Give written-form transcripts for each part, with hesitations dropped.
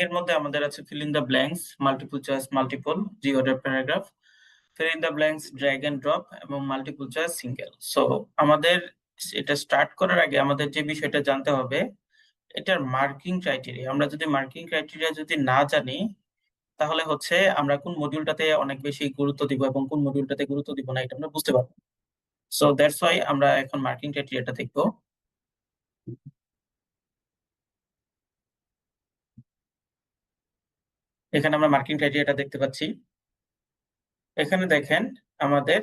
এর মধ্যে আমাদের আছে fill in the blanks, multiple choice, multiple, reorder paragraph, fill in the blanks, drag and drop এবং multiple choice single. So আমাদের এটা স্টার্ট করার আগে আমাদের যে বিষয়টা জানতে হবে এটার মার্কিং ক্রাইটেরিয়া। আমরা যদি মার্কিং ক্রাইটেরিয়া যদি না জানি তাহলে হচ্ছে আমরা কোন মডিউলটাতে অনেক বেশি গুরুত্ব দিব এবং কোন মডিউলটাতে গুরুত্ব দিব না এটা আমরা বুঝতে পারবো। সো দ্যাটস ওয়াই আমরা এখন মার্কিং ক্রাইটেরিয়াটা দেখবো। এখানে আমরা মার্কিং ক্রাইটেরিয়াটা দেখতে পাচ্ছি। এখানে দেখেন আমাদের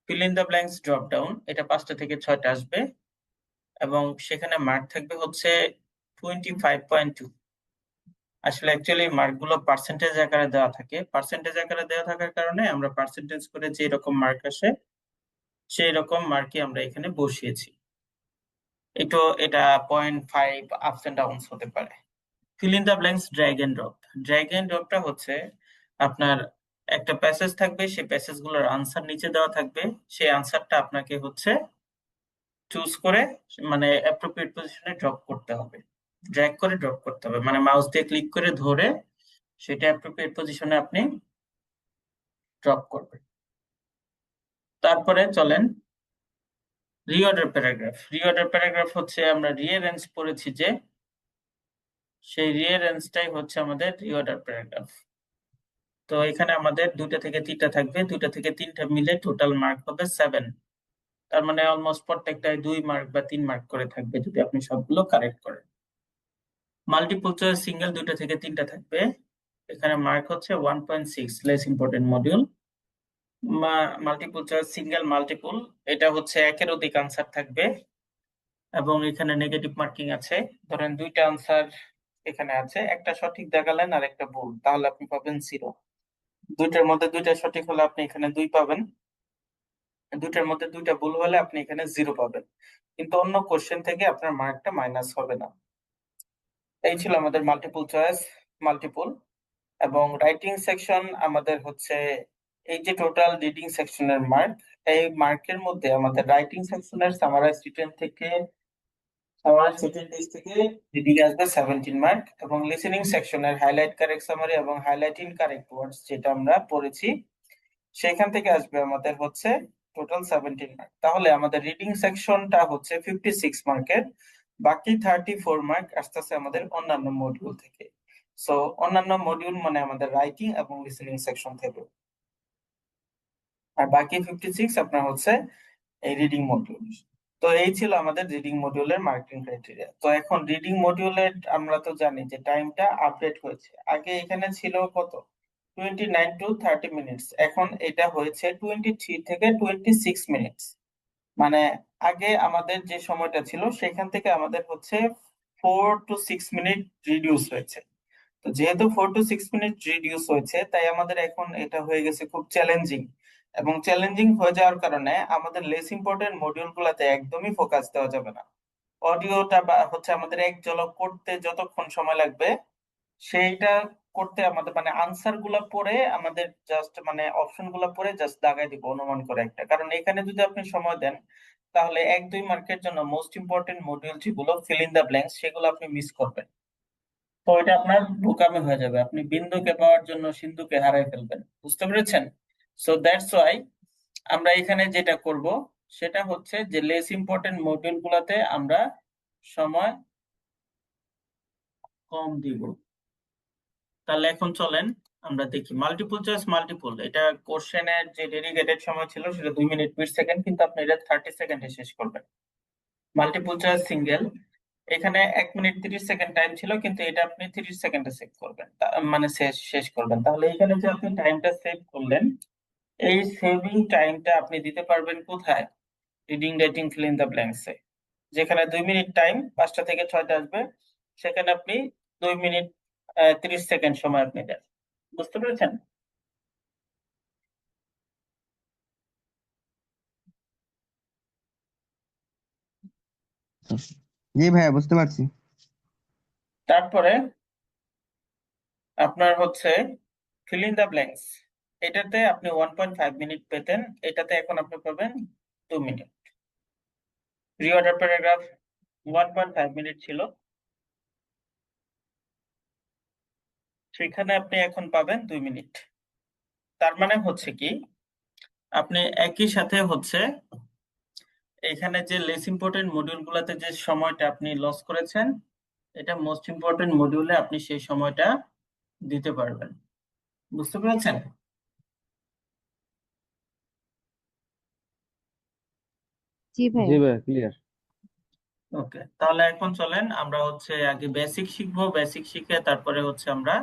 feel in the blanks drop down, এটা 5টা থেকে 6টা আসবে এবং সেখানে মার্ক থাকবে হচ্ছে 25.2। আসলে অ্যাকচুয়ালি মার্কগুলো পার্সেন্টেজ আকারে দেওয়া থাকে, পার্সেন্টেজ আকারে দেওয়া থাকার কারণে আমরা পার্সেন্টেজ করে যে রকম মার্ক আসে সেই রকম মার্কই আমরা এখানে বসিয়েছি। এটা 0.5 আপস এন্ড ডাউনস হতে পারে। Fill in the blanks drag and drop. Drag and ড্রপটা হচ্ছে আপনার একটা প্যাসেজ থাকবে, সেই প্যাসেজ গুলোর আনসার নিচে দেওয়া থাকবে, সেই আনসারটা আপনাকে হচ্ছে চুজ করে মানে অ্যাপ্রোপ্রিয়েট পজিশনে ড্রপ করতে হবে, ড্র্যাগ করে ড্রপ করতে হবে, মানে মাউস দিয়ে ক্লিক করে ধরে সেটা অ্যাপ্রোপ্রিয়েট পজিশনে আপনি ড্রপ করবেন। তারপরে চলেন রিঅর্ডার প্যারাগ্রাফ। রিঅর্ডার প্যারাগ্রাফ হচ্ছে আমরা রিঅ্যারেঞ্জ পড়েছি যে, সেই রিঅ্যারেঞ্জটাই হচ্ছে আমাদের রিঅর্ডার প্যারাগ্রাফ। তো এখানে আমাদের 2টা থেকে 3টা থাকবে, 2টা থেকে 3টা মিলে টোটাল মার্ক হবে 7। তার মানে অলমোস্ট প্রত্যেকটায় 2 মার্ক বা 3 মার্ক করে থাকবে যদি আপনি সবগুলো কারেক্ট করেন। মাল্টিপল চয়েস সিঙ্গেল 2টা থেকে 3টা থাকবে, এখানে মার্ক হচ্ছে 1.6, less important module. Multiple choice single multiple, এটা হচ্ছে একের অধিক আনসার থাকবে এবং এখানে নেগেটিভ মার্কিং আছে। ধরেন 2টা আনসার এখানে আছে, একটা সঠিক দেখালেন আর একটা ভুল, তাহলে আপনি পাবেন 0। 2টার মধ্যে 2টা সঠিক হলে আপনি এখানে 2 পাবেন, 2টার মধ্যে 2টা ভুল হলে আপনি এখানে 0 পাবেন, কিন্তু অন্য কোশ্চেন থেকে আপনার মার্কটা মাইনাস হবে না। এই ছিল আমাদের মাল্টিপল চয়েস মাল্টিপল। এবং রাইটিং সেকশন আমাদের হচ্ছে এই যে টোটাল রিডিং সেকশনের মার্ক, এই মার্কের মধ্যে আমাদের রাইটিং সেকশনের সামারাইজ রিটেন থেকে রিডিং আসবে 17 মার্ক, এবং লিসেনিং সেকশনের হাইলাইট কারেক্ট সামারি এবং হাইলাইট ইন কারেক্ট ওয়ার্ডস যেটা আমরা পড়েছি সেখান থেকে আসবে আমাদের হচ্ছে টোটাল 17 মার্ক। তাহলে আমাদের রিডিং সেকশনটা হচ্ছে 56 মার্কের, বাকি 34 মার্ক আসতেছে আমাদের অন্যান্য মডিউল থেকে। সো অন্যান্য মডিউল মানে আমাদের রাইটিং এবং লিসেনিং সেকশন থেকে, আর বাকি 56 আপনার হচ্ছে এই রিডিং মডিউল। তো এই ছিল আমাদের রিডিং মডিউলের মার্কিং ক্রাইটেরিয়া। তো এখন রিডিং মডিউলের আমরা তো জানি যে টাইমটা আপডেট হয়েছে, আগে এখানে ছিল কত 29 to 30 মিনিটস, এখন এটা হয়েছে 23 থেকে 26 মিনিটস। মানে আগে আমাদের যে সময়টা ছিল সেখান থেকে আমাদের হচ্ছে 4 to 6 মিনিট রিডিউস হয়েছে। তো যেহেতু 4 to 6 মিনিট রিডিউস হয়েছে তাই আমাদের এখন এটা হয়ে গেছে খুব চ্যালেঞ্জিং, এবং চ্যালেঞ্জিং হয়ে যাওয়ার কারণে আমাদের লেস ইম্পর্টেন্ট মডিউল গুলাতে একদমই ফোকাস দেওয়া যাবে না। অডিওটা বা হচ্ছে আমাদের এক ঝলক করতে যতক্ষণ সময় লাগবে সেইটা করতে আমাদের মানে আনসার গুলা পড়ে আমাদের জাস্ট মানে অপশন গুলা পড়ে জাস্ট দাগাই দিব অনুমান করে একটা, কারণ এখানে যদি আপনি সময় দেন তাহলে 1-2 মার্কের জন্য মোস্ট ইম্পর্টেন্ট মডিউল যেগুলো ফিল ইন দা ব্ল্যাঙ্কস সেগুলো আপনি মিস করবেন। তো এটা আপনার বোকামি হয়ে যাবে, আপনি বিন্দুকে পাওয়ার জন্য সিন্ধুকে হারাই ফেলবেন, বুঝতে পেরেছেন? সো দ্যাটস ওয়াই আমরা এখানে যেটা করব সেটা হচ্ছে যে লেস ইম্পর্টেন্ট মডিউল গুলাতে আমরা সময় কম দিব। তাহলে এখন চলেন আমরা দেখি মাল্টিপল চয়েস মাল্টিপল। এটা কোশ্চেনের যে ডেডিকেটেড সময় ছিল সেটা 2 মিনিট 20 সেকেন্ড, কিন্তু আপনি এটা 30 সেকেন্ডে শেষ করবেন। মাল্টিপল চয়েস সিঙ্গেল, এখানে 1 মিনিট 30 সেকেন্ড টাইম ছিল, কিন্তু এটা আপনি 30 সেকেন্ডে সেভ করবেন, মানে শেষ শেষ করবেন। তাহলে এখানে যে আপনি টাইমটা সেভ করলেন এই সেভিং টাইমটা আপনি দিতে পারবেন কোথায়? Reading writing fill in the blanks এ, যেখানে 2 মিনিট টাইম 5টা থেকে 6টা আসবে, সেখানে আপনি 2 মিনিট 30 সেকেন্ড সময় আপনি দেন। বুঝতে পেরেছেন? জি ভাইয়া, বুঝতে পারছি। তারপরে আপনার হচ্ছে ফিল ইন দ্য ব্ল্যাঙ্কস, এটাতে আপনি 1.5 মিনিট পেতেন, এটাতে এখন আপনি পাবেন 2 মিনিট। রিঅর্ডার প্যারাগ্রাফ 1.5 মিনিট ছিল, সেখানে আপনি এখন পাবেন 2 মিনিট। তার মানে হচ্ছে কি, আপনি একই সাথে হচ্ছে এখানে যে লেস ইম্পর্টেন্ট মডিউলগুলোতে যে সময়টা আপনি লস করেছেন, এটা মোস্ট ইম্পর্টেন্ট মডিউলে আপনি সেই সময়টা দিতে পারবেন। বুঝতে পেরেছেন? জি জি ভাইয়া। ভাইয়া ক্লিয়ার। ওকে, তাহলে এখন চলেন আমরা হচ্ছে আগে বেসিক শিখবো, বেসিক শিখে তারপরে হচ্ছে আমরা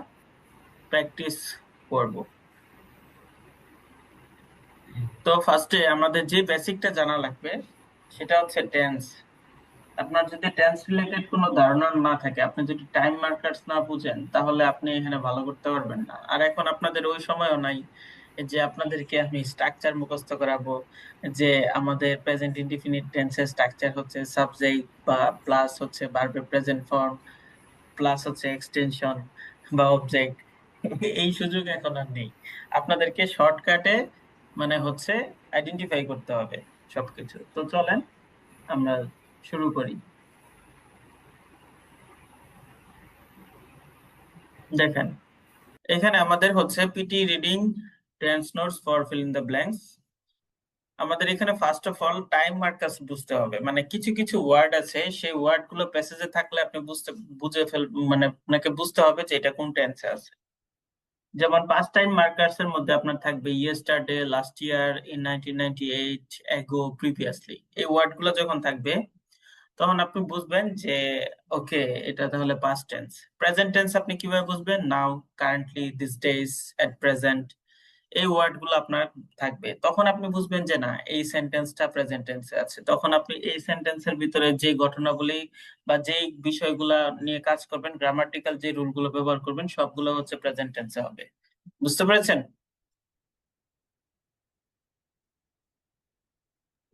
প্র্যাকটিস করব। তো ফার্স্টে আমাদের যে বেসিকটা জানা লাগবে সেটা হচ্ছে টেন্স। আপনার যদি টেন্স রিলেটেড কোনো ধারণা না থাকে, আপনি যদি টাইম মার্কার্স না বুঝেন, তাহলে আপনি এখানে ভালো করতে পারবেন না। আর এখন আপনাদের ওই সময়ও নাই যে আপনাদেরকে আমি স্ট্রাকচার মুখস্থ করাবো, যে আমাদের প্রেজেন্ট ইনডিফিনিট টেন্সের স্ট্রাকচার হচ্ছে সাবজেক্ট বা প্লাস হচ্ছে ভার্বের প্রেজেন্ট ফর্ম প্লাস হচ্ছে এক্সটেনশন বা অবজেক্ট। এই সুযোগ এখন আর নেই। আপনাদেরকে শর্টকাটে মানে হচ্ছে আইডেন্টিফাই করতে হবে সবকিছু। তো চলেন আমরা শুরু করি। দেখেন, এখানে আমাদের হচ্ছে PT reading tense notes for fill in the blanks. আমাদের এখানে first of all time markers বুঝতে হবে। মানে কিছু কিছু ওয়ার্ড আছে, সেই ওয়ার্ড গুলো প্যাসেজে থাকলে আপনি বুঝে মানে আপনাকে বুঝতে হবে যে এটা কোন টেন্সে আছে। যেমন পাস্ট টাইম মার্কার্স এর মধ্যে আপনার থাকবে ইয়েস্টারডে, লাস্ট ইয়ার, ইন 1998, এগো, প্রিভিয়াসলি। এই ওয়ার্ড গুলো যখন থাকবে তখন আপনি বুঝবেন যে ওকে, এটা তাহলে পাস্ট টেন্স। প্রেজেন্ট টেন্স আপনি কিভাবে বুঝবেন? Now, currently, these days, at present. এই ওয়ার্ড গুলো আপনার থাকবে, তখন আপনি বুঝবেন যে না, এই সেন্টেন্সটা প্রেজেন্ট টেন্সে আছে। তখন আপনি এই সেন্টেন্সের ভিতরে যে ঘটনাগুলি বা যেই বিষয়গুলা নিয়ে কাজ করবেন, গ্রামাটিক্যাল যে রুলগুলো ব্যবহার করবেন, সবগুলো হচ্ছে প্রেজেন্ট টেন্সে হবে। বুঝতে পেরেছেন?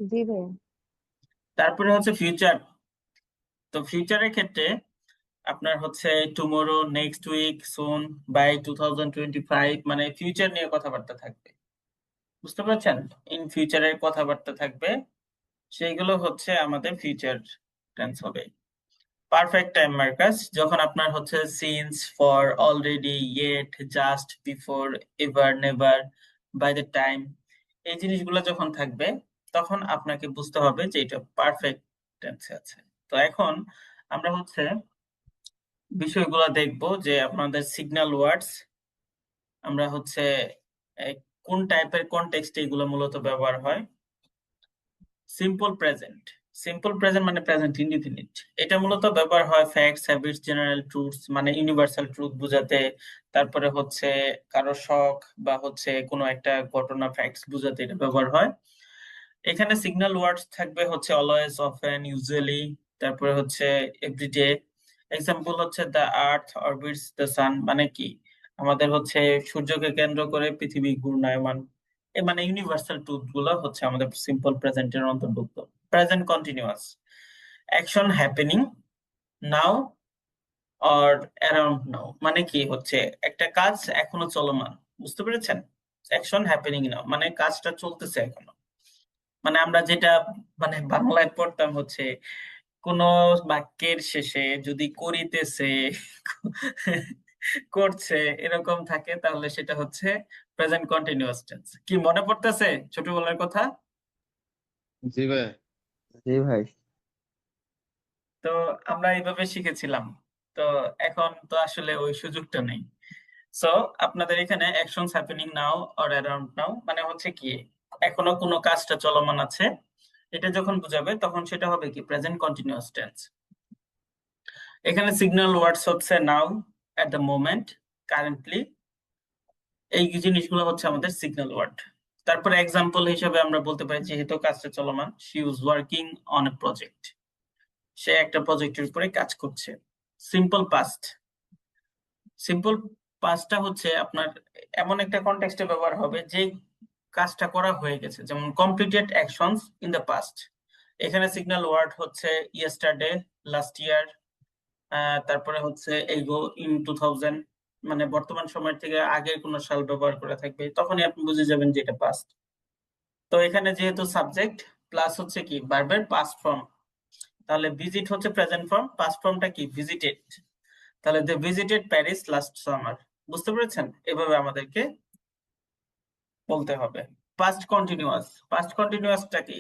জি ভাইয়া। তারপরে হচ্ছে ফিউচার। তো ফিউচারের ক্ষেত্রে আপনার হচ্ছে tomorrow, next week, soon, by 2025, মানে ফিউচার নিয়ে কথাবার্তা থাকবে। বুঝতে পারছেন? ইন ফিউচারের কথাবার্তা থাকবে, সেইগুলো হচ্ছে আমাদের ফিউচার টেন্স হবে। পারফেক্ট টাইম মার্কার্স যখন আপনার হচ্ছে since, for, already, yet, just, before, ever, never, by the time, এই জিনিসগুলো যখন থাকবে তখন আপনাকে বুঝতে হবে যে এটা পারফেক্ট টেন্সে আছে। তো এখন আমরা হচ্ছে বিষয়গুলো দেখবো যে আপনাদের সিগন্যাল ওয়ার্ডস, আমরা হচ্ছে এ, কোন টাইপের কনটেক্সটে এগুলো মূলত ব্যবহার হয়। Simple present. সিম্পল প্রেজেন্ট মানে প্রেজেন্ট ইনডিফিনিট। এটা মূলত ব্যবহার হয় ফ্যাক্টস, হ্যাবিটস, জেনারেল ট্রুথস, মানে ইউনিভার্সাল ট্রুথ বোঝাতে। তারপরে হচ্ছে কারো শখ বা হচ্ছে কোনো একটা ঘটনা, ফ্যাক্টস বোঝাতে এটা ব্যবহার হয়। এখানে সিগন্যাল ওয়ার্ডস থাকবে হচ্ছে অলওয়েজ, অফেন, ইউজুয়ালি, তারপরে হচ্ছে এভরিডে। এক্সাম্পল হচ্ছে the earth orbits the sun, মানে কি আমাদের হচ্ছে সূর্যকে কেন্দ্র করে পৃথিবী ঘূর্ণায়মান। এ মানে ইউনিভার্সাল ট্রুথ গুলো হচ্ছে আমাদের সিম্পল প্রেজেন্টের অন্তর্ভুক্ত। Present continuous, action happening now or around now, মানে কি হচ্ছে একটা কাজ এখনো চলমান। বুঝতে পেরেছেন? অ্যাকশন হ্যাপেনিং নাও মানে কাজটা চলতেছে এখনো। মানে আমরা যেটা মানে বাংলায় পড়তাম হচ্ছে কোন বাক্যের শেষে যদি করিতেছে, করছে এরকম থাকে, তাহলে সেটা হচ্ছে প্রেজেন্ট কন্টিনিউয়াস টেন্স। কি মনে পড়তেছে ছোটবেলার কথা? জি ভাইয়া। জি ভাই। তো আমরা এইভাবে শিখেছিলাম। তো এখন তো আসলে ওই সুযোগটা নেই। সো আপনাদের এখানে actions happening now or around now মানে হচ্ছে কি এখনো কোনো কাজটা চলমান আছে, এটা যখন বোঝাবে তখন সেটা হবে কি প্রেজেন্ট কন্টিনিউয়াস টেন্স। এখানে সিগন্যাল ওয়ার্ডস হচ্ছে নাও, এট দ্য মোমেন্ট, কারেন্টলি, এই জিনিসগুলো হচ্ছে আমাদের সিগন্যাল ওয়ার্ড। তারপরে এক্সাম্পল হিসেবে আমরা বলতে পারি যেহেতু কাজটা চলমান, she was working on a project, সে একটা প্রজেক্টের উপরে কাজ করছে। Simple past. সিম্পল পাস্টটা হচ্ছে আপনার এমন একটা কনটেক্সটে ব্যবহার হবে যে কাজটা করা হয়ে গেছে, যেমন completed actions in the past. এখানে সিগন্যাল ওয়ার্ড হচ্ছে ইয়েস্টারডে, লাস্ট ইয়ার, তারপরে হচ্ছে এগো, ইন 2000, মানে বর্তমান সময়ের থেকে আগে কোনো সাল ব্যবহার করে থাকবে, তখনই আপনি বুঝে যাবেন যে এটা পাস্ট। তো এখানে যেহেতু সাবজেক্ট প্লাস হচ্ছে কি ভার্বের পাস্ট ফর্ম, তাহলে ভিজিট হচ্ছে প্রেজেন্ট ফর্ম, পাস্ট ফর্মটা কি ভিজিটেড, তাহলে they visited Paris last summer. বুঝতে পেরেছেন? এভাবে আমাদেরকে বলতে হবে। পাস্ট কন্টিনিউয়াসটা কি?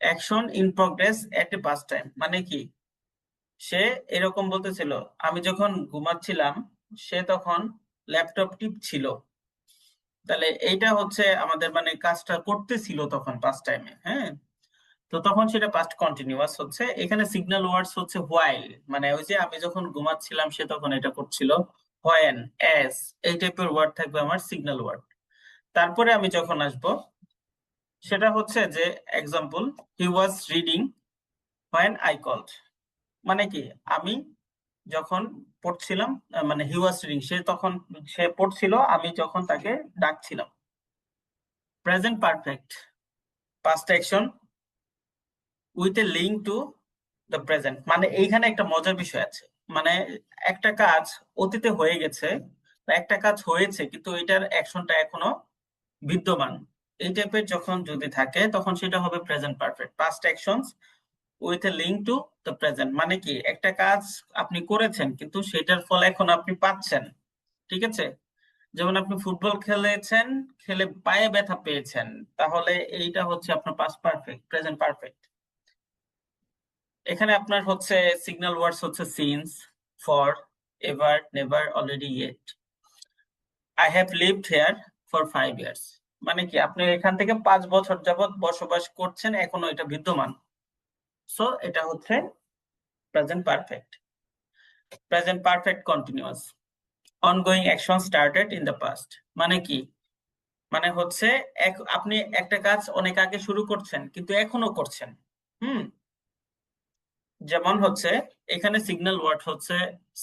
Action in progress at a past time. মানে কি? সে এরকম বলতেছিল, আমি যখন ঘুমাচ্ছিলাম সে তখন ল্যাপটপ টিপছিল। তাহলে এইটা হচ্ছে আমাদের মানে কাজটা করতেছিল তখন পাস্ট টাইমে, হ্যাঁ? তো তখন সেটা পাস্ট কন্টিনিউয়াস হচ্ছে। এখানে সিগন্যাল ওয়ার্ডস হচ্ছে হোয়াইল, মানে ওই যে আমি যখন ঘুমাচ্ছিলাম সে তখন এটা করছিল। হোয়েন, অ্যাজ, এই টাইপের ওয়ার্ড থাকবে আমার সিগন্যাল ওয়ার্ড। তারপরে আমি যখন আসবো সেটা হচ্ছে যে example, he was reading when I called. মানে কি? আমি যখন পড়ছিলাম, মানে হি ওয়াজ রিডিং, সে পড়ছিল আমি যখন তাকে ডাকছিলাম। Present perfect, past action with a link to the present. মানে এইখানে একটা মজার বিষয় আছে, মানে একটা কাজ অতীতে হয়ে গেছে বা একটা কাজ হয়েছে কিন্তু এটার অ্যাকশনটা এখনো বিদ্যমান, এই টাইপের যখন যদি থাকে তখন সেটা হবে present perfect. Past actions with a link to the present, মানে কি একটা কাজ আপনি করেছেন কিন্তু সেটার ফল এখন আপনি পাচ্ছেন। ঠিক আছে? যেমন আপনি ফুটবল খেলেছেন, খেলে পায়ে ব্যথা পেয়েছেন, তাহলে এইটা হচ্ছে আপনার পাস্ট পারফেক্ট, প্রেজেন্ট পারফেক্ট। এখানে আপনার হচ্ছে সিগন্যাল ওয়ার্ডস হচ্ছে since, for, ever, never, already, yet. I have lived here for 5 years. মানে কি আপনি এখান থেকে 5 বছর যাবত বসবাস করছেন, এখনো এটা বিদ্যমান। সো এটা হচ্ছে present perfect. Present perfect continuous. Ongoing action started in the past. মানে কি? মানে হচ্ছে আপনি একটা কাজ অনেক আগে শুরু করছেন কিন্তু এখনো করছেন। হুম, যেমন হচ্ছে এখানে সিগন্যাল ওয়ার্ড হচ্ছে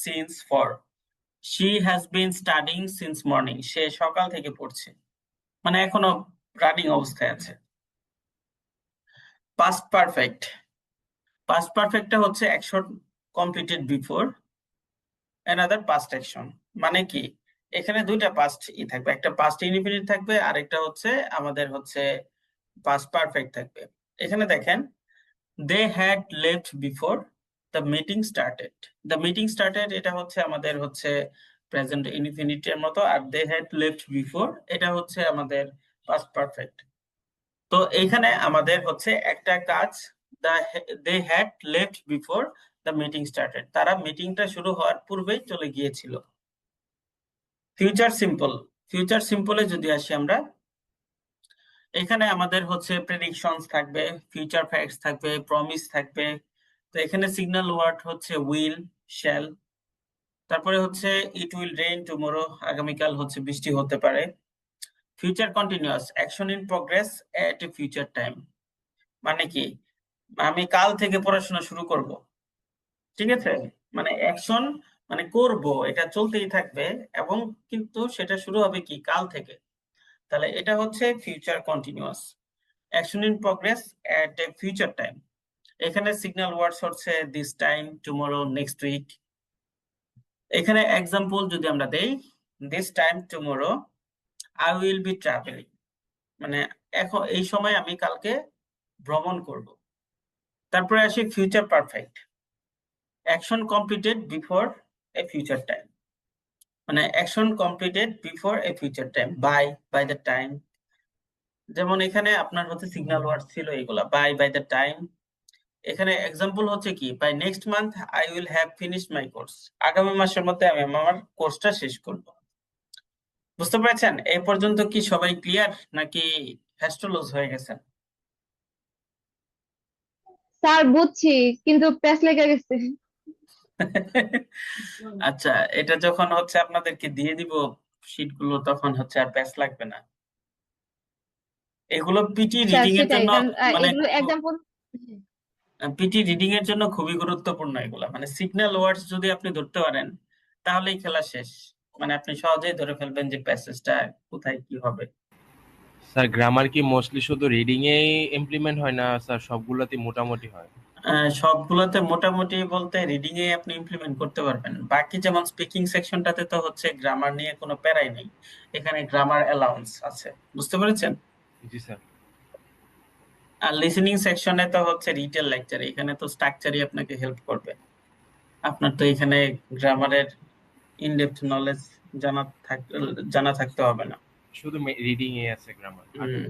since, for. She has been studying since morning. সে সকাল থেকে পড়ছে, মানে এখনো রানিং অবস্থায় আছে। Past perfect. পাস্ট পারফেক্টটা হচ্ছে action completed before another past action. মানে কি? এখানে দুইটা পাস্ট থাকবে, একটা পাস্ট ইনডিফিনিট থাকবে আর একটা হচ্ছে আমাদের হচ্ছে পাস্ট পারফেক্ট থাকবে। এখানে দেখেন, they had left before the meeting started. The meeting started এটা হচ্ছে আমাদের হচ্ছে প্রেজেন্ট ইনফিনিটের মতো, আর দে হ্যাড লেফট বিফোর এটা হচ্ছে আমাদের পাস্ট পারফেক্ট। তো এইখানে আমাদের হচ্ছে একটা কাজ, they had left before the meeting started, তারা মিটিংটা শুরু হওয়ার পূর্বেই চলে গিয়েছিল। Future simple. ফিউচার সিম্পলে যদি আসি আমরা, এখানে আমাদের হচ্ছে প্রেডিকশনস থাকবে, ফিউচার ফ্যাক্টস থাকবে, প্রমিস থাকবে। তো এখানে সিগন্যাল ওয়ার্ড হচ্ছে উইল, শ্যাল। তারপরে হচ্ছে ইট উইল রেইন টুমরো, আগামীকাল হচ্ছে বৃষ্টি হতে পারে। Future continuous, action in progress at a future time. মানে কি? আমি কাল থেকে পড়াশোনা শুরু করব। ঠিক আছে? মানে অ্যাকশন মানে করব, এটা চলতেই থাকবে এবং কিন্তু সেটা শুরু হবে কি কাল থেকে। তাহলে এটা হচ্ছে future continuous, action in progress at a future time. এখানে সিগন্যাল ওয়ার্ডস হচ্ছে this time, tomorrow, next week. এখানে এক্সাম্পল যদি আমরা দেই, this time tomorrow I will be travelling. মানে এখন এই সময় আমি কালকে ভ্রমণ করব। তারপরে আসি future perfect, action completed before a future time. মানে action completed before a future time, by the time. যেমন এখানে আপনার হচ্ছে সিগন্যাল ওয়ার্ড ছিল এগুলা, বাই দ্য টাইম। এখানে এক্সাম্পল হচ্ছে কি, by next month I will have finished my course. আগামী মাসের মধ্যে আমি আমার কোর্সটা শেষ করব। বুঝতে পেরেছেন? এই পর্যন্ত কি সবাই ক্লিয়ার নাকি হ্যাস্টলুজ হয়ে গেছেন? স্যার বুঝছি কিন্তু প্যাস লেগে গেছে। আচ্ছা, এটা যখন হচ্ছে আপনাদেরকে দিয়ে দিব শীটগুলো তখন হচ্ছে আর প্যাচ লাগবে না। এগুলো পিটি স্যার রিডিং এর সেটাই, জন্য, কারণ মানে এগুলো এক্সাম্পল। পিটি রিডিং এর জন্য খুবই গুরুত্বপূর্ণ এগুলা। মানে সিগন্যাল ওয়ার্ডস যদি আপনি ধরতে পারেন তাহলেই খেলা শেষ। মানে আপনি সহজেই ধরে ফেলবেন যে প্যাসেজটা কোথায় কি হবে। স্যার গ্রামার কি মোস্টলি শুধু রিডিং এই ইমপ্লিমেন্ট হয় না স্যার, সবগুলোতেই মোটামুটি হয়? সবগুলোতে মোটামুটি বলতে রিডিং এ আপনি ইমপ্লিমেন্ট করতে পারবেন। বাকি যেমন স্পিকিং সেকশনটাতে তো হচ্ছে গ্রামার নিয়ে কোনো প্যারাই নেই, এখানে গ্রামার অ্যালাউন্স আছে। বুঝতে পেরেছেন? জি স্যার। আর লিসেনিং সেকশনে তো হচ্ছে রিটেল লেকচার, এখানে তো স্ট্রাকচারই আপনাকে হেল্প করবে। আপনার তো এখানে গ্রামারের ইন ডেপথ নলেজ জানা থাকতে হবে না। শুধু রিডিং এ আছে গ্রামার। হুম।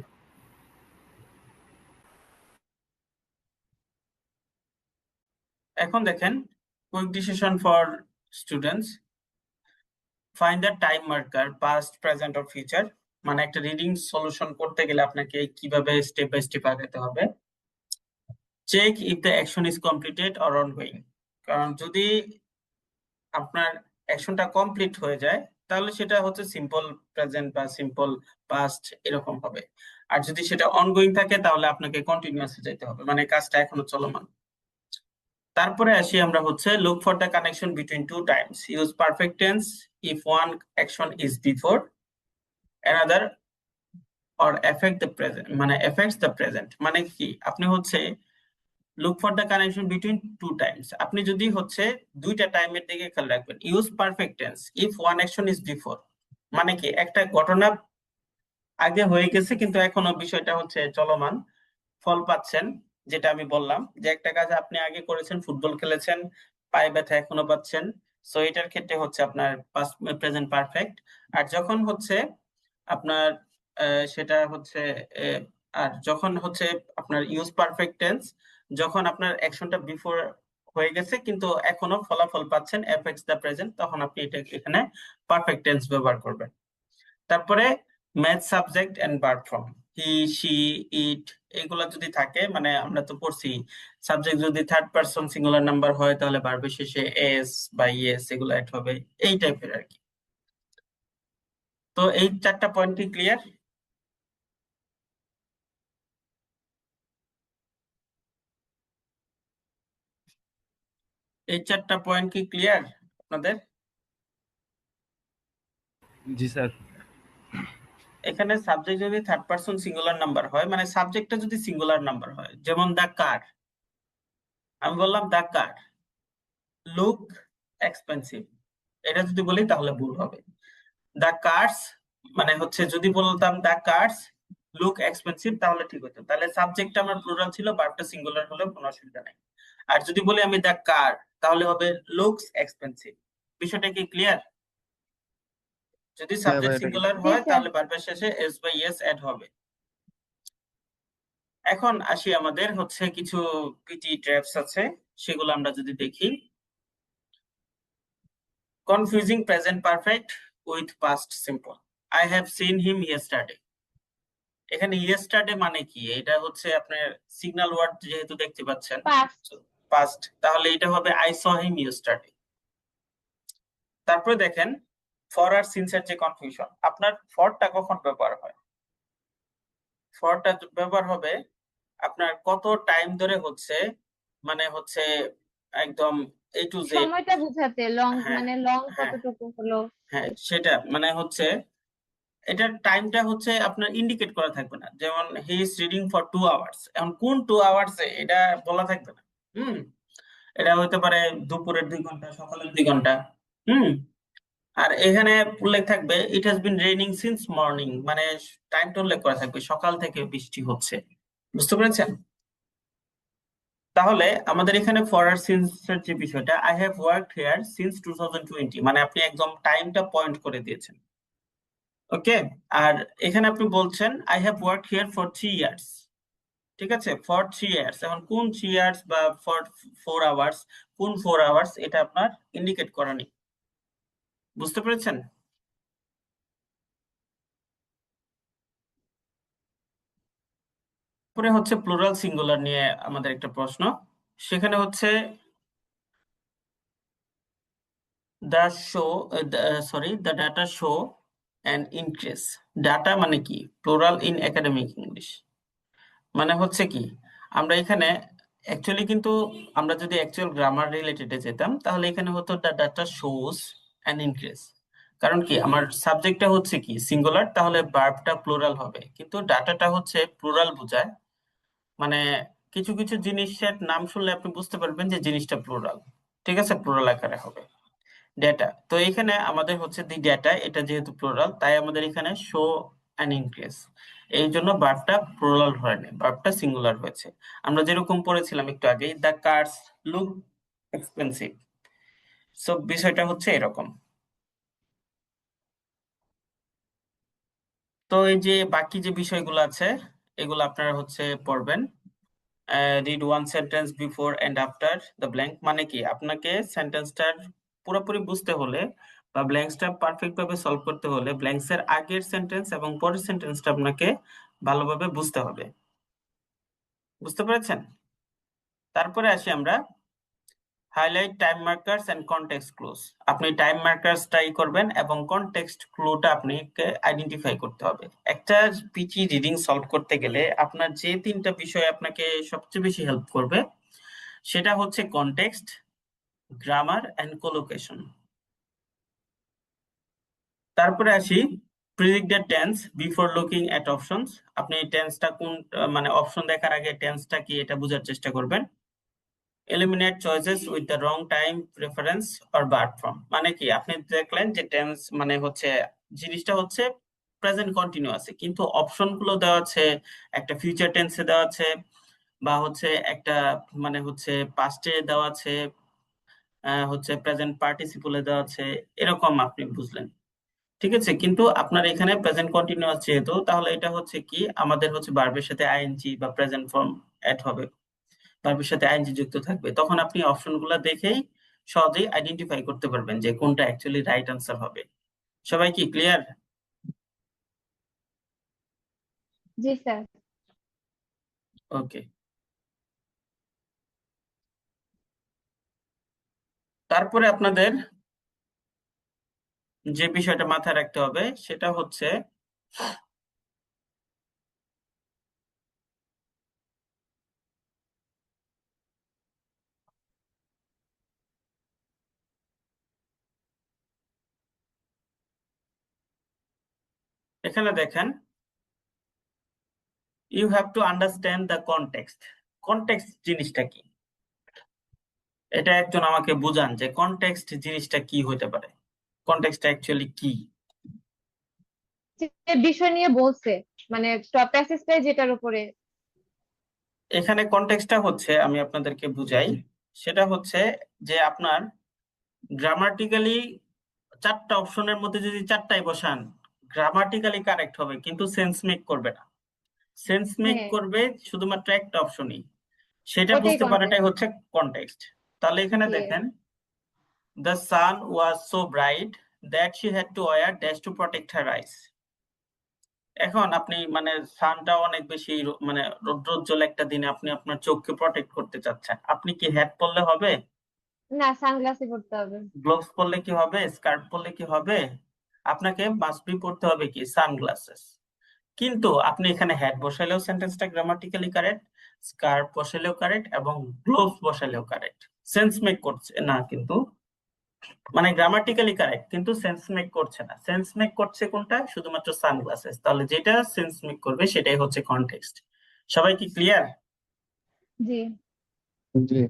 এখন দেখেন quick decision for students, find the time marker past present or future. মানে একটা রিডিং সলিউশন করতে গেলে আপনাকে কিভাবে স্টেপ বাই স্টেপ আগাতে হবে। Check if the action is completed or ongoing, কারণ যদি আপনার অ্যাকশনটা কমপ্লিট হয়ে যায় তাহলে সেটা হচ্ছে সিম্পল প্রেজেন্ট বা সিম্পল পাস্ট এরকম হবে। আর যদি সেটা অনগোয়িং থাকে তাহলে আপনাকে কন্টিনিউয়াসলি যেতে হবে, মানে কাজটা এখনো চলমান। তারপরে আসি আমরা হচ্ছে look for the connection between two times, use perfect tense if one action is before another or effect the present, মানে এফেক্টস দ্য প্রেজেন্ট। মানে কি আপনি হচ্ছে look for the connection between two times, আপনি যদি হচ্ছে দুইটা টাইমের দিকে খেয়াল রাখবেন। Use perfect tense if one action is before, মানে কি একটা ঘটনা আগে হয়ে গেছে কিন্তু এখনো বিষয়টা হচ্ছে চলমান, ফল পাচ্ছেন। যেটা আমি বললাম যে একটা কাজ আপনি আগে করেছেন, ফুটবল খেলেছেন, পায়ে ব্যথা এখনো পাচ্ছেন, সো এটার ক্ষেত্রে হচ্ছে আপনার পাস্ট প্রেজেন্ট পারফেক্ট। আর যখন হচ্ছে আপনার সেটা হচ্ছে আহ, আর যখন হচ্ছে আপনার ইউজ পারফেক্ট টেন্স, যখন আপনার অ্যাকশনটা বিফোর হয়ে গেছে কিন্তু এখনো ফলাফল পাচ্ছেন, এফেক্টস দ্য প্রেজেন্ট, তখন আপনি এটা এখানে পারফেক্ট টেন্স ব্যবহার করবেন। তারপরে match subject and verb form, he she it এগুলা যদি থাকে, মানে আমরা তো পড়ছি সাবজেক্ট যদি থার্ড পারসন সিঙ্গুলার নাম্বার হয় তাহলে ভার্বের শেষে এস বা ইএস এগুলো অ্যাড হবে, এই টাইপের আর কি। তো এই চারটা পয়েন্ট কি ক্লিয়ার? এই চারটা পয়েন্ট কি ক্লিয়ার আপনাদের? জি স্যার। এখানে সাবজেক্ট যদি থার্ড পারসন সিঙ্গুলার নাম্বার হয়, মানে সাবজেক্টটা যদি সিঙ্গুলার নাম্বার হয়, যেমন দা কার, আমি বললাম দা কার লুক এক্সপেন্সিভ, এটা যদি বলি তাহলে ভুল হবে। দা কার্স মানে হচ্ছে যদি বলতাম দা কার্স লুক এক্সপেন্সিভ তাহলে ঠিক হতো, তাহলে সাবজেক্টটা আমার প্লুরাল ছিল, ভার্বটা সিঙ্গুলার হলেও কোনো অসুবিধা নাই। আর যদি বলি আমি দা কার তাহলে হবে লুকস এক্সপেন্সিভ। বিষয়টা কি ক্লিয়ার? যদি হ্যাঁ সাবজেক্ট ভাই, এটা সিঙ্গুলার জি হয় স্যার। তাহলে ভার্বের শেষে এস বা ইএস অ্যাড হবে। এখন আসি আমাদের হচ্ছে কিছু পিটি ট্র্যাপস আছে, সেগুলো আমরা যদি দেখি। Confusing present perfect with past simple, I have seen him yesterday. এখানে ইয়েস্টারডে মানে কি? এটা হচ্ছে আপনার সিগন্যাল ওয়ার্ড যেহেতু দেখতে পাচ্ছেন পাস্ট। পাস্ট, তাহলে এটা হবে আই স হিম ইয়েস্টারডে। তারপরে দেখেন ফর আর সিন্সের যে কনফিউশন, আপনার ফরটা কখন ব্যবহার হয়? ফরটা ব্যবহার হবে আপনার কত টাইম ধরে হচ্ছে, মানে হচ্ছে একদম এ টু জেড। সময়টা বুঝাতে লং, হ্যাঁ মানে লং হ্যাঁ কতটুকু হলো। হ্যাঁ, সেটা মানে হচ্ছে এটার টাইমটা হচ্ছে আপনার ইন্ডিকেট করা থাকবে না, যেমন he is reading for 2 hours, এখন কোন 2 আওয়ার্স এটা বলা থাকবে না। হুম, এটা হতে পারে দুপুরের 2 ঘন্টা, সকালের 2 ঘন্টা। হুম, আর এখানে উল্লেখ থাকবে it has been raining since morning, মানে টাইমটা উল্লেখ করা থাকবে সকাল থেকে বৃষ্টি হচ্ছে। বুঝতে পেরেছেন? তাহলে আমাদের এখানে ফর আর সিন্স এর যে বিষয়টা, I have worked here since 2020, মানে আপনি একদম টাইমটা পয়েন্ট করে দিয়েছেন। ওকে, আর এখানে আপনি বলছেন I have worked here for 3 years. ঠিক আছে, ফর 3 ইয়ার্স, এখন কোন 3 ইয়ার্স বা ফর 4 আওয়ার্স, কোন 4 আওয়ার্স এটা আপনার ইন্ডিকেট করা নেই। বুঝতে পেরেছেন? পরে হচ্ছে প্লুরাল সিঙ্গুলার নিয়ে আমাদের একটা প্রশ্ন, সেখানে হচ্ছে the show, sorry the data show an increase. Data মানে কি? প্লুরাল ইন একাডেমিক ইংলিশ, মানে হচ্ছে কি আমরা এখানে অ্যাকচুয়ালি কিন্তু আমরা যদি অ্যাকচুয়াল গ্রামার রিলেটেডে যেতাম তাহলে এখানে হতো the data shows an increase. কারণ কি আমার সাবজেক্টটা হচ্ছে কি সিঙ্গুলার, তাহলে ভার্বটা প্লুরাল হবে, কিন্তু ডাটাটা হচ্ছে প্লুরাল বোঝায়। মানে কিছু কিছু জিনিসের নাম শুনলে আপনি বুঝতে পারবেন যে জিনিসটা প্লুরাল। ঠিক আছে, প্লুরাল আকারে হবে ডেটা। তো এখানে আমাদের হচ্ছে দি ডেটা, এটা যেহেতু প্লুরাল তাই আমাদের এখানে শো অ্যান ইনক্রিজ, এই জন্য ভার্বটা প্লুরাল হয়নি, ভার্বটা সিঙ্গুলার হয়েছে। আমরা যেরকম পড়েছিলাম একটু আগেই, the cars look expensive. So বিষয়টা হচ্ছে এরকম। তো এই যে বাকি যে বিষয়গুলো আছে এগুলো আপনারা হচ্ছে পড়বেন। Read one sentence before and after the blank, মানে কি আপনাকে সেন্টেন্সটার পুরোপুরি বুঝতে হলে বা ব্ল্যাঙ্কসটা পারফেক্ট ভাবে সলভ করতে হলে ব্ল্যাঙ্কস এর আগের সেন্টেন্স এবং পরের সেন্টেন্সটা আপনাকে ভালোভাবে বুঝতে হবে। বুঝতে পেরেছেন? তারপরে আসি আমরা highlight time markers and context clues. আপনি টাইম মার্কার্সটাই করবেন এবং কনটেক্সট ক্লুটা আপনাকে আইডেন্টিফাই করতে হবে। একটা পিচি রিডিং সলভ করতে গেলে আপনার যে তিনটা বিষয় আপনাকে সবচেয়ে বেশি হেল্প করবে সেটা হচ্ছে কনটেক্সট, গ্রামার এন্ড কোলোকেশন। তারপরে আসি predict the tense before looking at options. আপনি টেন্সটা কোন মানে অপশন দেখার আগে টেন্সটা কি এটা বোঝার চেষ্টা করবেন। Eliminate choices with the wrong time preference or verb form, মানে কি আপনি দেখলেন যে টেন্স মানে হচ্ছে জিনিসটা হচ্ছে প্রেজেন্ট কন্টিনিউয়াস কিন্তু অপশন গুলো দেওয়া আছে একটা ফিউচার টেন্সে দেওয়া আছে বা হচ্ছে একটা মানে হচ্ছে পাস্টে দেওয়া আছে, হচ্ছে প্রেজেন্ট পার্টিসিপলে দেওয়া আছে, এরকম আপনি বুঝলেন। ঠিক আছে, কিন্তু আপনার এখানে প্রেজেন্ট কন্টিনিউয়াস যেহেতু তাহলে এটা হচ্ছে কি আমাদের হচ্ছে ভার্বের সাথে আইএনজি বা প্রেজেন্ট ফর্ম অ্যাড হবে, ভার্বের সাথে আইএনজি যুক্ত থাকবে, তখন আপনি অপশনগুলো দেখেই সহজেই আইডেন্টিফাই করতে পারবেন যে কোনটা অ্যাকচুয়ালি রাইট আনসার হবে। সবাই কি ক্লিয়ার? জি স্যার। ওকে। তারপরে আপনাদের যে বিষয়টা মাথায় রাখতে হবে সেটা হচ্ছে এখানে দেখেন you have to understand the context. Context জিনিসটা কি এটা একজন আমাকে বুঝান যে কনটেক্সট জিনিসটা কি হতে পারে, কনটেক্সটটা অ্যাকচুয়ালি কি। যে বিষয় নিয়ে বলছে, মানে প্যাসেজটা যেটার উপরে। এখানে কনটেক্সটটা হচ্ছে আমি আপনাদেরকে বুঝাই, সেটা হচ্ছে যে আপনার গ্রামাটিক্যালি চারটা অপশনের মধ্যে যদি চারটাই বসান গ্রামাটিক্যালি কারেক্ট হবে কিন্তু সেন্স মেক করবে না। সেন্স মেক হ্যাঁ, করবে শুধুমাত্র একটা অপশনই, সেটা ওটাই বুঝতে পারাটাই কন্টেক্সট। হচ্ছে কনটেক্সট। তাহলে এখানে ইয়েস। দেখেন the sun was so bright that she had to wear dash to protect her eyes. এখন আপনি মানে সানটা অনেক বেশি মানে রৌদ্রোজ্জ্বল একটা দিনে আপনি আপনার চোখকে প্রটেক্ট করতে চাচ্ছেন, আপনি কি হ্যাট পরলে হবে? না, সানগ্লাসই পড়তে হবে। গ্লোভস পরলে কি হবে? স্কার্ফ পরলে কি হবে? আপনাকে মাস্ট বি পরতে হবে কি সানগ্লাসেস। কিন্তু আপনি এখানে হ্যাট বসাইলেও সেন্টেন্সটা গ্রামাটিক্যালি কারেক্ট, স্কার্ফ বসাইলেও কারেক্ট এবং গ্লোভস বসাইলেও কারেক্ট। সেন্স মেক করছে না কিন্তু, মানে গ্রামাটিক্যালি কারেক্ট কিন্তু সেন্স মেক করছে না। সেন্স মেক করছে কোনটা? শুধুমাত্র সানগ্লাসেস। তাহলে যেটা সেন্স মেক করবে সেটাই হচ্ছে কনটেক্সট। সবাই কি ক্লিয়ার? জি। জি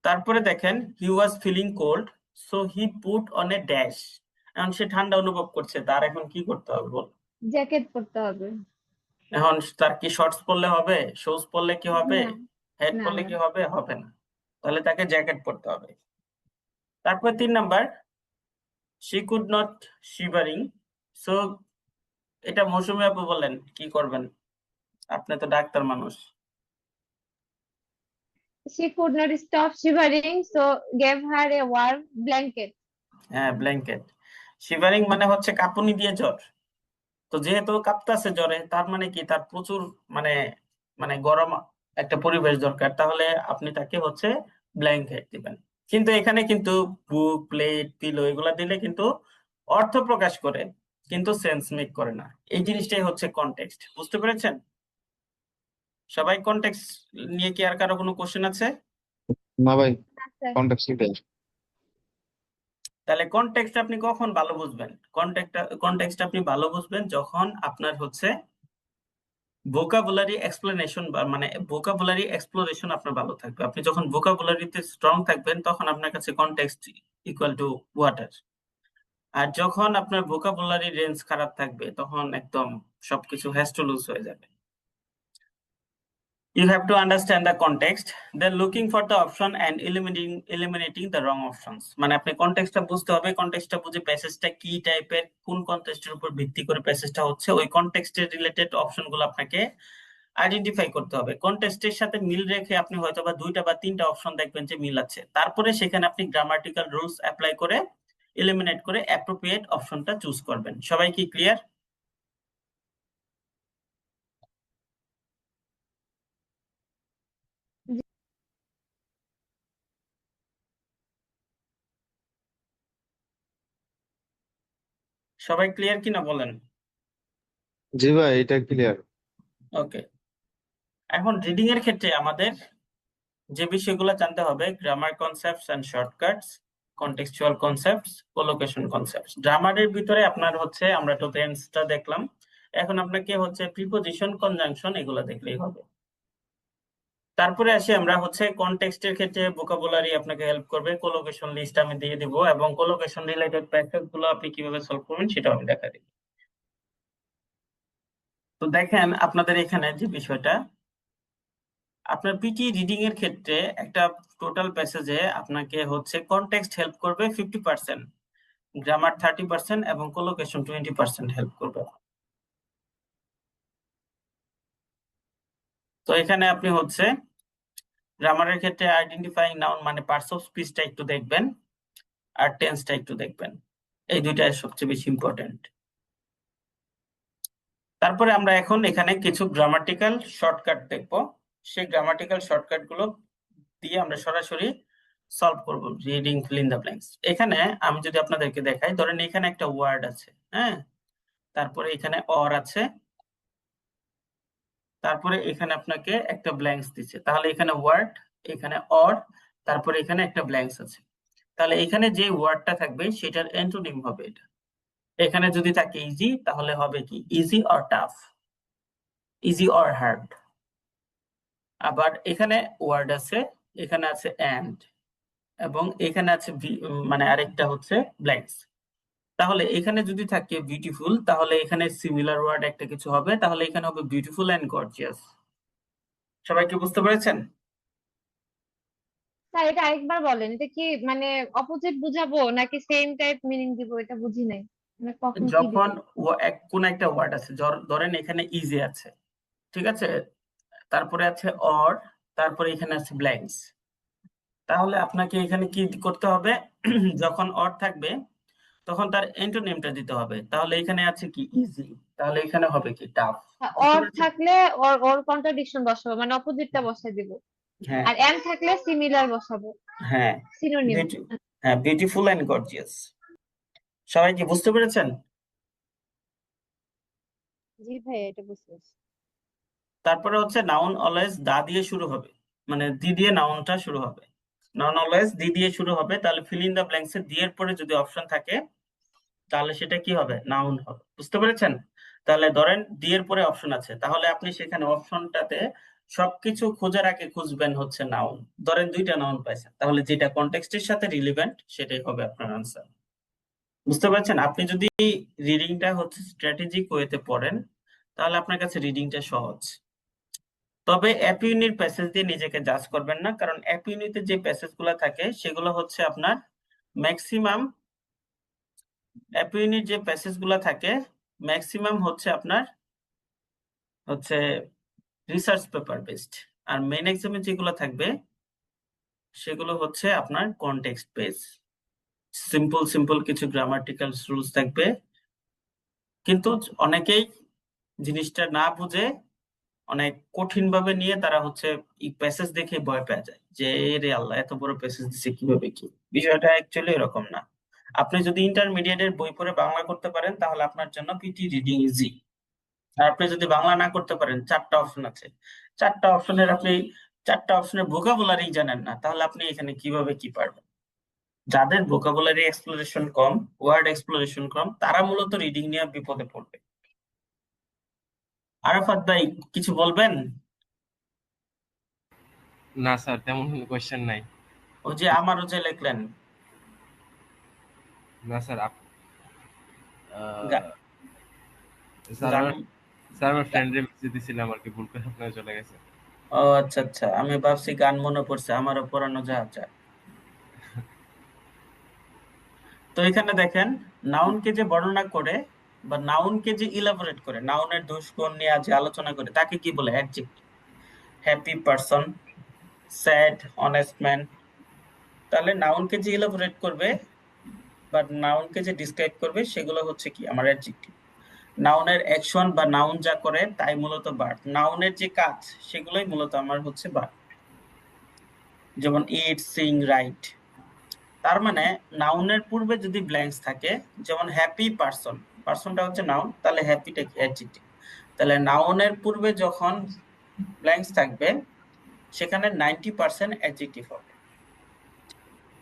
তারপরে দেখেন he was feeling cold so he put on a dash. এখন সে ঠান্ডা অনুভব করছে, তার এখন কি করতে হবে বল? জ্যাকেট পরতে হবে। এখন তার কি শর্টস পরলে হবে? শুজ পরলে কি হবে? না, হ্যাট না, পরলে না। কি হবে? হবে না। তাহলে তাকে জ্যাকেট পরতে হবে। তারপর 3 number she could not shivering so, এটা মৌসুমী আপু বলেন কি করবেন, আপনি তো ডাক্তার মানুষ। She could not stop shivering, so gave her a warm blanket. হ্যাঁ, ব্ল্যাঙ্কেট। শিভারিং মানে হচ্ছে কাঁপুনি দিয়ে জ্বর। তো যেহেতু কাঁপতাছে জ্বরে তার মানে কি তার প্রচুর মানে মানে গরম একটা পরিবেশ দরকার, তাহলে আপনি তাকে হচ্ছে ব্ল্যাঙ্কেট দিবেন। কিন্তু এখানে কিন্তু বুক, প্লেট, পিলো এগুলা দিলে কিন্তু অর্থ প্রকাশ করে কিন্তু সেন্স মেক করে না। এই জিনিসটাই হচ্ছে কনটেক্সট। বুঝতে পেরেছেন? সবাই কনটেক্সট নিয়ে কি আর কারো কোনো কোশ্চেন আছে? না ভাই, আচ্ছা, কন্টাক্ট এটাই। তাহলে কনটেক্সট আপনি কখন ভালো বুঝবেন? কনটেক্সট আপনি ভালো বুঝবেন যখন আপনার হচ্ছে ভোকাবুলারি এক্সপ্লেনেশন বা মানে ভোকাবুলারি এক্সপ্লোরেশন আপনার ভালো থাকবে। আপনি যখন ভোকাবুলারিতে স্ট্রং থাকবেন তখন আপনার কাছে কনটেক্সট ইকুয়াল টু ওয়াটার। আর যখন আপনার ভোকাবুলারি রেঞ্জ খারাপ থাকবে তখন একদম সবকিছু হ্যাজ টু লুজ হয়ে যাবে। You have to understand the context, then looking for the option and eliminating the wrong options. মানে আপনি কনটেক্সটটা বুঝতে হবে, কনটেক্সটটা বুঝে প্যাসেজটা কি টাইপের, কোন কনটেক্সটের উপর ভিত্তি করে প্যাসেজটা হচ্ছে, ওই কনটেক্সটের রিলেটেড অপশনগুলো আপনাকে আইডেন্টিফাই করতে হবে। কনটেক্সটের সাথে মিল রেখে আপনি হয়তোবা 2টা বা 3টা অপশন দেখবেন যে মিল আছে, তারপরে সেখানে আপনি গ্রামাটিক্যাল রুলস অ্যাপ্লাই করে এলিমিনেট করে অ্যাপ্রোপ্রিয়েট অপশনটা চুজ করবেন। সবাই কি ক্লিয়ার? সবাই ক্লিয়ার কিনা বলেন। জি ভাই, এটা ক্লিয়ার। ওকে, এখন রিডিং এর ক্ষেত্রে আমাদের যে বিষয়গুলো জানতে হবে, grammar concepts and shortcuts, contextual concepts, collocation concepts. গ্রামারের ভিতরে আপনার হচ্ছে আমরা তো টেন্সটা দেখলাম, এখন আপনাকে হচ্ছে প্রিপজিশন, কনজাংশন এগুলো দেখলেই হবে। তারপরে আসি আমরা হচ্ছে কনটেক্সটের ক্ষেত্রে ভোকাবুলারি আপনাকে হেল্প করবে, কোলোকেশন লিস্ট আমি দিয়ে দিব এবং কোলোকেশন রিলেটেড প্যাসেজ গুলো আপনি কিভাবে সলভ করবেন সেটাও আমি দেখা দিব। তো দেখেন আপনাদের এখানে যে বিষয়টা, আপনার পিটি রিডিং এর ক্ষেত্রে একটা টোটাল প্যাসেজে আপনাকে হচ্ছে কনটেক্সট হেল্প করবে 50%, গ্রামার 30% এবং কোলোকেশন 20% হেল্প করবে। তো এখানে আপনি হচ্ছে গ্রামারের ক্ষেত্রে আইডেন্টিফাইং নাউন মানে পার্টস অফ স্পিচটা একটু দেখবেন, আর টেন্সটা একটু দেখবেন, এই দুইটাই সবচেয়ে বেশি ইম্পর্টেন্ট। তারপরে আমরা এখন এখানে কিছু গ্রামাটিক্যাল শর্টকাট দেখব, সেই গ্রামাটিক্যাল শর্টকাট গুলো দিয়ে আমরা সরাসরি সলভ করব reading feel in the blanks. এখানে আমি যদি আপনাদেরকে দেখাই, ধরেন এখানে একটা ওয়ার্ড আছে, হ্যাঁ, তারপরে এখানে অর আছে, তারপরে এখানে আপনাকে একটা ব্ল্যাঙ্কস দিচ্ছে, তাহলে এখানে ওয়ার্ড, এখানে অর, তারপরে এখানে একটা ব্ল্যাঙ্কস আছে। তাহলে এখানে যে ওয়ার্ডটা থাকবে সেটার অ্যান্টোনিম হবে এটা। এখানে যদি থাকে ইজি, তাহলে হবে কি easy or tough, easy or hard. আবার এখানে ওয়ার্ড আছে, এখানে আছে এন্ড, এবং এখানে আছে মানে আরেকটা হচ্ছে ব্ল্যাঙ্কস। তাহলে এখানে যদি থাকে বিউটিফুল, তাহলে এখানে সিমিলার ওয়ার্ড একটা কিছু হবে, তাহলে এখানে হবে বিউটিফুল এন্ড গর্জিয়াস। সবাই কি বুঝতে পেরেছেন? স্যার এটা আরেকবার বলেন, এটা কি মানে অপোজিট বুঝাবো নাকি সেম টাইপ মিনিং দিব? এটা বুঝি নাই, মানে কখন কি দিব? যখন কোন একটা ওয়ার্ড আছে, ধরেন এখানে ইজি আছে, ঠিক আছে, তারপরে আছে অর, তারপরে এখানে আছে ব্ল্যাঙ্কস, তাহলে আপনাকে এখানে কি করতে হবে? যখন অর থাকবে তখন তার অ্যান্টোনিমটা দিতে হবে। তাহলে এখানে আছে কি ইজি, তাহলে এখানে হবে কি টাফ। অর থাকলে ওর ওর কন্ট্রাডিকশন বসাবো, মানে অপোজিটটা বসাই দিব। হ্যাঁ আর এন্ড থাকলে সিমিলার বসাবো, হ্যাঁ, সিনোনিম। হ্যাঁ, বিউটিফুল এন্ড গর্জিয়াস। সবাই কি বুঝতে পেরেছেন? জি ভাই, এটা বুঝতে পারছি। তারপরে হচ্ছে নাউন অলওয়েজ দা দিয়ে শুরু হবে, মানে দি দিয়ে নাউনটা শুরু হবে। নাউন অলওয়েজ দি দিয়ে শুরু হবে, তাহলে ফিল ইন দা ব্ল্যাঙ্কস এর দি এর পরে যদি অপশন থাকে তাহলে সেটা কি হবে? নাউন হবে। বুঝতে পেরেছেন? তাহলে ধরেন ডি এর পরে অপশন আছে, তাহলে আপনি সেখানে অপশনটাতে সবকিছু খোঁজার আগে খুঁজবেন হচ্ছে নাউন। ধরেন 2টা নাউন পাইছেন, তাহলে যেটা কনটেক্সটের সাথে রিলেভেন্ট সেটাই হবে আপনার আনসার। বুঝতে পারছেন? আপনি যদি রিডিংটা হচ্ছে স্ট্র্যাটেজিক ওয়েতে পড়েন, তাহলে আপনার কাছে রিডিংটা সহজ। তবে অ্যাপিউনির প্যাসেজ দিয়ে নিজেকে জাজ করবেন না, কারণ অ্যাপিউনিতে যে প্যাসেজগুলো থাকে সেগুলো হচ্ছে আপনার ম্যাক্সিমাম, অ্যাপিউনির যে প্যাসেজগুলো থাকে ম্যাক্সিমাম হচ্ছে আপনার হচ্ছে রিসার্চ পেপার বেসড, আর মেইন এক্সামে যেগুলো থাকবে সেগুলো হচ্ছে আপনার কনটেক্সট বেস। সিম্পল সিম্পল কিছু গ্রামাটিক্যাল রুলস থাকবে, কিন্তু অনেকেই জিনিসটা না বুঝে অনেক কঠিন ভাবে নিয়ে তারা হচ্ছে এই প্যাসেজ দেখে ভয় পেয়ে যায় যে রে আল্লাহ এত বড় প্যাসেজ দিছে কিভাবে কি। বিষয়টা অ্যাকচুয়ালি এরকম না। আপনি যদি ইন্টারমিডিয়েটের বই পড়ে বাংলা করতে পারেন তাহলে আপনার জন্য পিটি রিডিং ইজি। আর আপনি যদি বাংলা না করতে পারেন, 4টা অপশন আছে, 4টা অপশনের আপনি 4টা অপশনের ভোকাবুলারি জানেন না, তাহলে আপনি এখানে কিভাবে কি পারবেন? যাদের ভোকাবুলারি এক্সপ্লোরেশন কম, ওয়ার্ড এক্সপ্লোরেশন কম, তারা মূলত রিডিং নিয়ে বিপদে পড়বে। আরাফাত ভাই কিছু বলবেন? না স্যার, তেমন কোনো কোয়েশ্চেন নাই। ওই যে আমারও যে লিখলেন না স্যার, গা- স্যার গান আমার স্যার আমার গা- ফ্রেন্ডের মেসেজ দিছিলাম আর কি, ভুল করে আপনার চলে গেছে। ও আচ্ছা আচ্ছা, আমি ভাবছি গান মনে পড়ছে, আমারও পড়ানো যায়। তো এখানে দেখেন, নাউনকে যে বর্ণনা করে বা নাউনকে যে ইলাবোরেট করে, নাউনের দোষ গুণ নিয়ে যে আলোচনা করে, তাকে কি বলে? Adjective. Happy person, sad, honest man. তাহলে নাউনকে যে ইলাবোরেট করবে বা নাউনকে যে ডিসক্রাইব করবে সেগুলো হচ্ছে কি আমার অ্যাডজেক্টিভ। নাউনের অ্যাকশন বা নাউন যা করে তাই মূলত ভার্ব। নাউনের যে কাজ সেগুলোই মূলত আমার হচ্ছে ভার্ব। যেমন ইট, সিং, রাইট। তার মানে নাউনের পূর্বে যদি ব্ল্যাঙ্কস থাকে, যেমন হ্যাপি পারসন, পারসনটা হচ্ছে নাউন, তাহলে হ্যাপিটা কি? অ্যাডজেক্টিভ। তাহলে নাউনের পূর্বে যখন ব্ল্যাঙ্কস থাকবে সেখানে 90% অ্যাডজেক্টিভ হবে।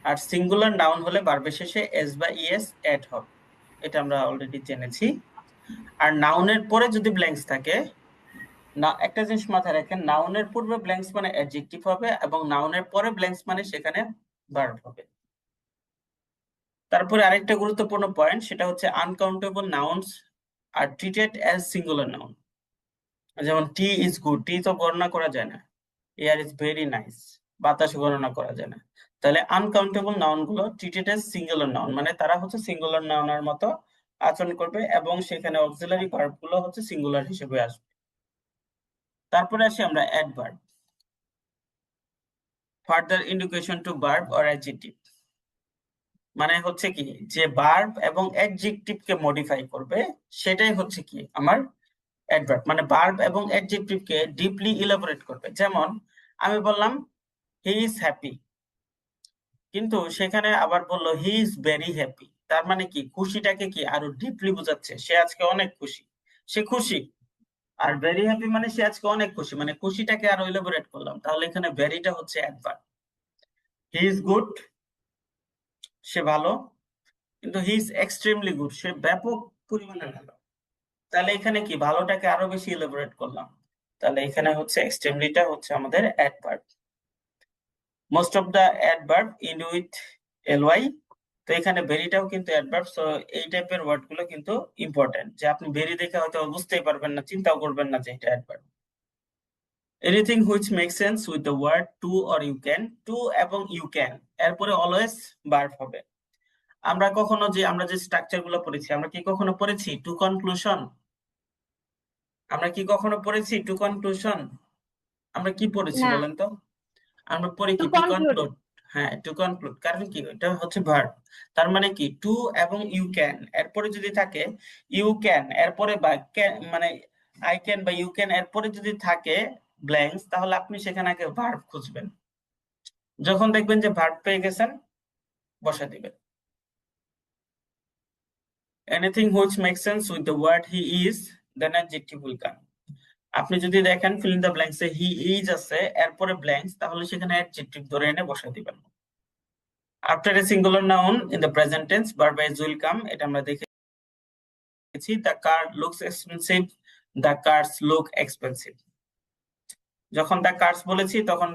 আর সিঙ্গুলার নাউন হলে ভার্বের শেষে এস বা ইএস অ্যাড হবে, এটা আমরা অলরেডি জেনেছি। আর নাউনের পরে যদি ব্ল্যাঙ্কস থাকে, না, একটা জিনিস মাথায় রাখেন, নাউনের পূর্বে ব্ল্যাঙ্কস মানে অ্যাডজেক্টিভ হবে এবং নাউনের পরে ব্ল্যাঙ্কস মানে সেখানে ভার্ব হবে। তারপরে আরেকটা গুরুত্বপূর্ণ পয়েন্ট, সেটা হচ্ছে আনকাউন্টেবল নাউনস আর ট্রিটেড অ্যাজ সিঙ্গুলার নাউন। যেমন টি ইজ গুড, টি তো গণনা করা যায় না। এয়ার ইজ ভেরি নাইস, বাতাস গণনা করা যায় না। তাহলে আনকাউন্টেবল নাউন গুলো ট্রিটেড অ্যাজ সিঙ্গুলার নাউন, মানে তারা হচ্ছে সিঙ্গুলার নাউনের মতো আচরণ করবে এবং সেখানে অক্সিলারি ভার্ব গুলো হচ্ছে সিঙ্গুলার হিসেবে আসবে। তারপরে আসি আমরা adverb, further indication to verb or adjective. মানে হচ্ছে কি, যে ভার্ব এবং অ্যাডজেক্টিভ কে মডিফাই করবে সেটাই হচ্ছে কি আমার অ্যাডভার্ব। মানে ভার্ব এবং অ্যাডজেক্টিভ কে ডিপলি ইলাবোরেট করবে। যেমন আমি বললাম হি ইজ হ্যাপি, কিন্তু সেখানে আবার বললো হি ইজ ভেরি হ্যাপি। তার মানে কি, খুশিটাকে কি আরো ডিপলি বোঝাচ্ছে, সে আজকে অনেক খুশি, সে খুশি। আর ভেরি হ্যাপি মানে সে আজকে অনেক খুশি, মানে খুশিটাকে আরো ইলাবোরেট করলাম। তাহলে এখানে ভেরিটা হচ্ছে অ্যাডভার্ব। হি ইজ গুড, সে ভালো, কিন্তু হি ইজ এক্সট্রিমলি গুড, সে ব্যাপক পরিমাণে ভালো। তাহলে এখানে কি, ভালোটাকে আরো বেশি ইলাবোরেট করলাম। তাহলে এখানে হচ্ছে এক্সট্রিমলিটা হচ্ছে আমাদের adverb. Most of the adverb end with ly। তো এখানে ভেরিটাও কিন্তু অ্যাডভার্ব। সো এই টাইপের ওয়ার্ড গুলো কিন্তু ইম্পর্টেন্ট, যে আপনি ভেরি দেখে হয়তো বুঝতেই পারবেন না, চিন্তাও করবেন না যে এটা adverb. Anything which make sense with the word to or you can. To এবং ইউ ক্যান এরপরে অলওয়েজ ভার্ব হবে। আমরা যে স্ট্রাকচার গুলো পড়েছি, আমরা কি কখনো পড়েছি টু কনক্লুশন? আমরা কি কখনো পড়েছি টু কনক্লুশন? আমরা কি পড়েছি না, বলেন তো? আমরা পড়ি টু কি টু কনক্লুড। কনক্লুড। হ্যাঁ, টু কনক্লুড, কারণ কি এটা হচ্ছে ভার্ব। তার মানে কি, টু এবং ইউ ক্যান এরপরে যদি থাকে, ইউ ক্যান এরপরে বা মানে আই ক্যান বা ইউ ক্যান এরপরে যদি থাকে ব্ল্যাঙ্কস, তাহলে আপনি সেখানে আগে ভার্ব খুঁজবেন। যখন দেখবেন যে ভার্ব পেয়ে গেছেন, বসা দিবেন। Anything which make sense with the word he is, then adjective will come. আপনি যদি দেখেন fill in the blanks a he is আছে, এরপরে ব্ল্যাঙ্কস, তাহলে সেখানে অ্যাডজেক্টিভ ধরে এনে বসা দিবেন। After a singular noun in the present tense verb is will come, এটা আমরা দেখেছি। The car looks expensive, the cars look expensive. যখন দ্য কার্স বলেছি তখন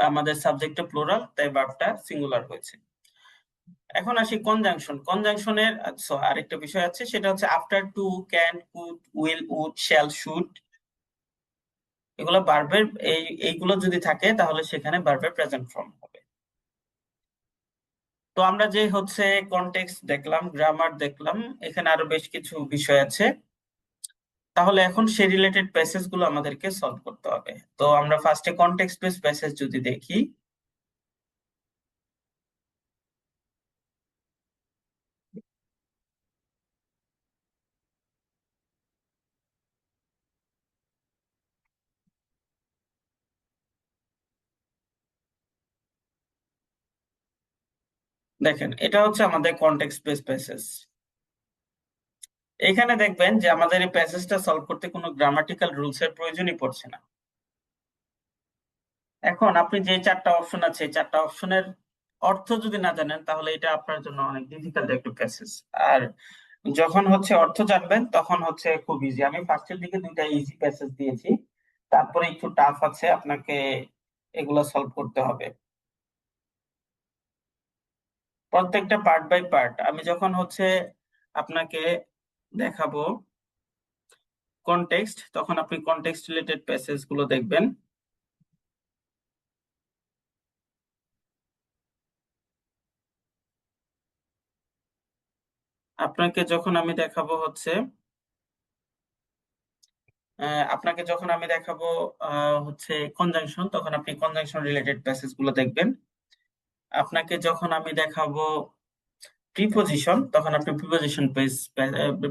আমাদের সাবজেক্টে প্লুরাল, তাই ভার্বটা সিঙ্গুলার হয়েছে। এখন আসি কনজাংশন। কনজাংশনের আরেকটা বিষয় আছে, সেটা হচ্ছে after to, can, could, will, would, shall, should. এগুলো ভার্বের এইগুলো যদি থাকে তাহলে সেখানে ভার্বের প্রেজেন্ট ফর্ম হবে। তো আমরা যে হচ্ছে কনটেক্সট দেখলাম, গ্রামার দেখলাম, এখানে আরো বেশ কিছু বিষয় আছে। তাহলে এখন সেই রিলেটেড প্যাসেজ গুলো আমাদেরকে সলভ করতে হবে। তো আমরা ফার্স্টে কনটেক্সট বেসড প্যাসেজ যদি দেখি, দেখেন এটা হচ্ছে আমাদের কনটেক্সট বেসড প্যাসেজ। এখানে দেখবেন যে আমাদের এই প্যাসেজটা সলভ করতে কোনো গ্রামাটিক্যাল রুলস এর প্রয়োজনই পড়ছে না। এখন আপনি যে চারটা অপশন আছে, এই চারটা অপশনের অর্থ যদি না জানেন, তাহলে এটা আপনার জন্য অনেক ডিফিকাল্ট একটা প্যাসেজ। আর যখন হচ্ছে অর্থ জানবেন তখন হচ্ছে খুব ইজি। আমি ফার্স্টের দিকে দুইটা ইজি প্যাসেজ দিয়েছি, তারপরে একটু টাফ আছে, আপনাকে এগুলো সলভ করতে হবে। প্রত্যেকটা পার্ট বাই পার্ট আমি যখন হচ্ছে আপনাকে দেখাবো কনটেক্সট, তখন আপনি কনটেক্সট রিলেটেড প্যাসেজ গুলো দেখবেন। আপনাকে যখন আমি দেখাবো হচ্ছে আপনাকে যখন আমি দেখাবো হচ্ছে কনজাংশন, তখন আপনি কনজাংশন রিলেটেড প্যাসেজ গুলো দেখবেন। আপনাকে যখন আমি দেখাবো প্রিপোজিশন, তখন আপনি প্রিপোজিশন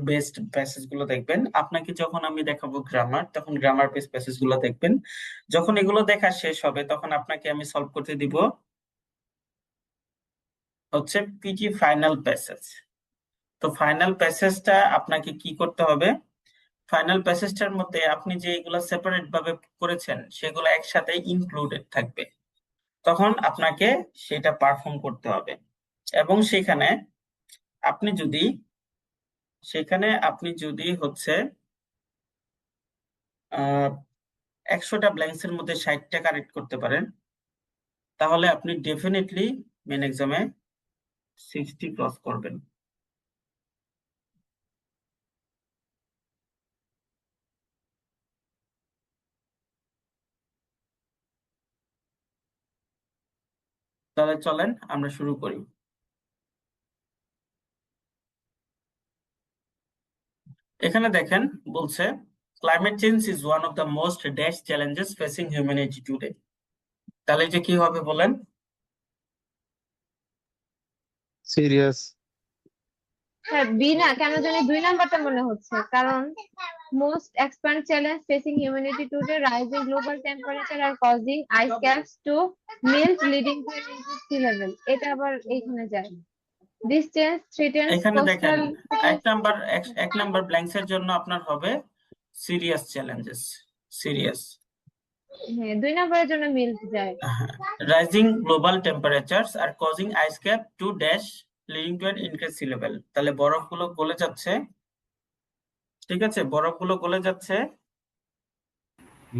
বেসড প্যাসেজ গুলো দেখবেন। আপনাকে যখন আমি দেখাবো গ্রামার, তখন গ্রামার বেসড প্যাসেজ গুলো দেখবেন। যখন এগুলো দেখা শেষ হবে, তখন আপনাকে আমি সলভ করতে দিব হচ্ছে পিজি ফাইনাল প্যাসেজ। তো ফাইনাল প্যাসেজটা আপনাকে কি করতে হবে, ফাইনাল প্যাসেজটার মধ্যে আপনি যে এগুলো সেপারেট ভাবে করেছেন সেগুলো একসাথে ইনক্লুডেড থাকবে। তখন আপনাকে সেটা পারফর্ম করতে হবে। এবং আপনি যদি সেখানে হচ্ছে 100টা ব্ল্যাঙ্কস এর মধ্যে 60টা কারেক্ট করতে পারেন, তাহলে আপনি ডেফিনেটলি মেন এক্সামে 60 ক্রস করবেন। তাহলে চলেন আমরা শুরু করি। এখানে দেখেন বলছে climate change is one of the most dash challenges facing humanity today. তাহলে এটা কি হবে বলেন? সিরিয়াস। হ্যাঁ, বি না, কেন জানি 2 নাম্বারটা মনে হচ্ছে, কারণ most expand challenge facing humanity today, rising global temperature are causing ice caps to melt leading to sea level. এটা আবার এইখানে যায়। দিস চেঞ্জ থ্রিটেন্স এখানে দেখেন কোস্টাল। এক নাম্বার ব্ল্যাঙ্কস এর জন্য আপনার হবে সিরিয়াস চ্যালেঞ্জেস, সিরিয়াস। হ্যাঁ, 2 নাম্বারের জন্য মেল্ট যায়। Rising global temperatures are causing ice cap to dash leading to an increase sea level. তাহলে বরফগুলো গলে যাচ্ছে, ঠিক আছে, বরফগুলো গলে যাচ্ছে।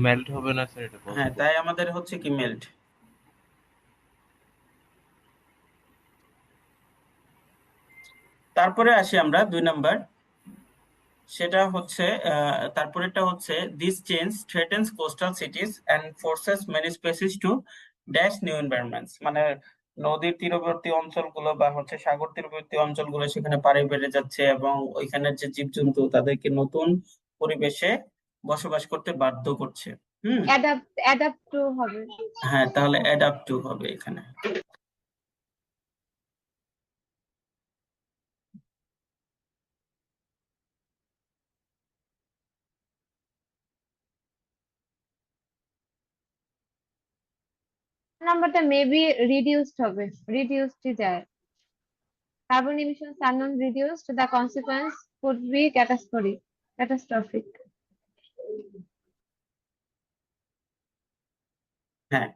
মেল্ট হবে না স্যার, এটা হ্যাঁ, পসিবল? তাই আমাদের হচ্ছে কি মেল্ট। তারপরে আসি আমরা 2 নাম্বার, সেটা হচ্ছে তারপরেরটা হচ্ছে this change threatens coastal cities and forces many species to dash new environments. মানে নদীর তীরবর্তী অঞ্চলগুলো বা হচ্ছে সাগর তীরবর্তী অঞ্চলগুলো, সেখানে পানি বেড়ে যাচ্ছে এবং ওইখানের যে জীবজন্তু তাদেরকে নতুন পরিবেশে বসবাস করতে বাধ্য করছে। হুম। অ্যাডাপ্ট টু হবে। হ্যাঁ, তাহলে অ্যাডাপ্ট টু হবে এখানে। নাম্বারটা মেবি রিডিউসড হবে, রিডিউসড যায়। Carbon emissions are not reduced, the consequence could be catastrophic. হ্যাঁ,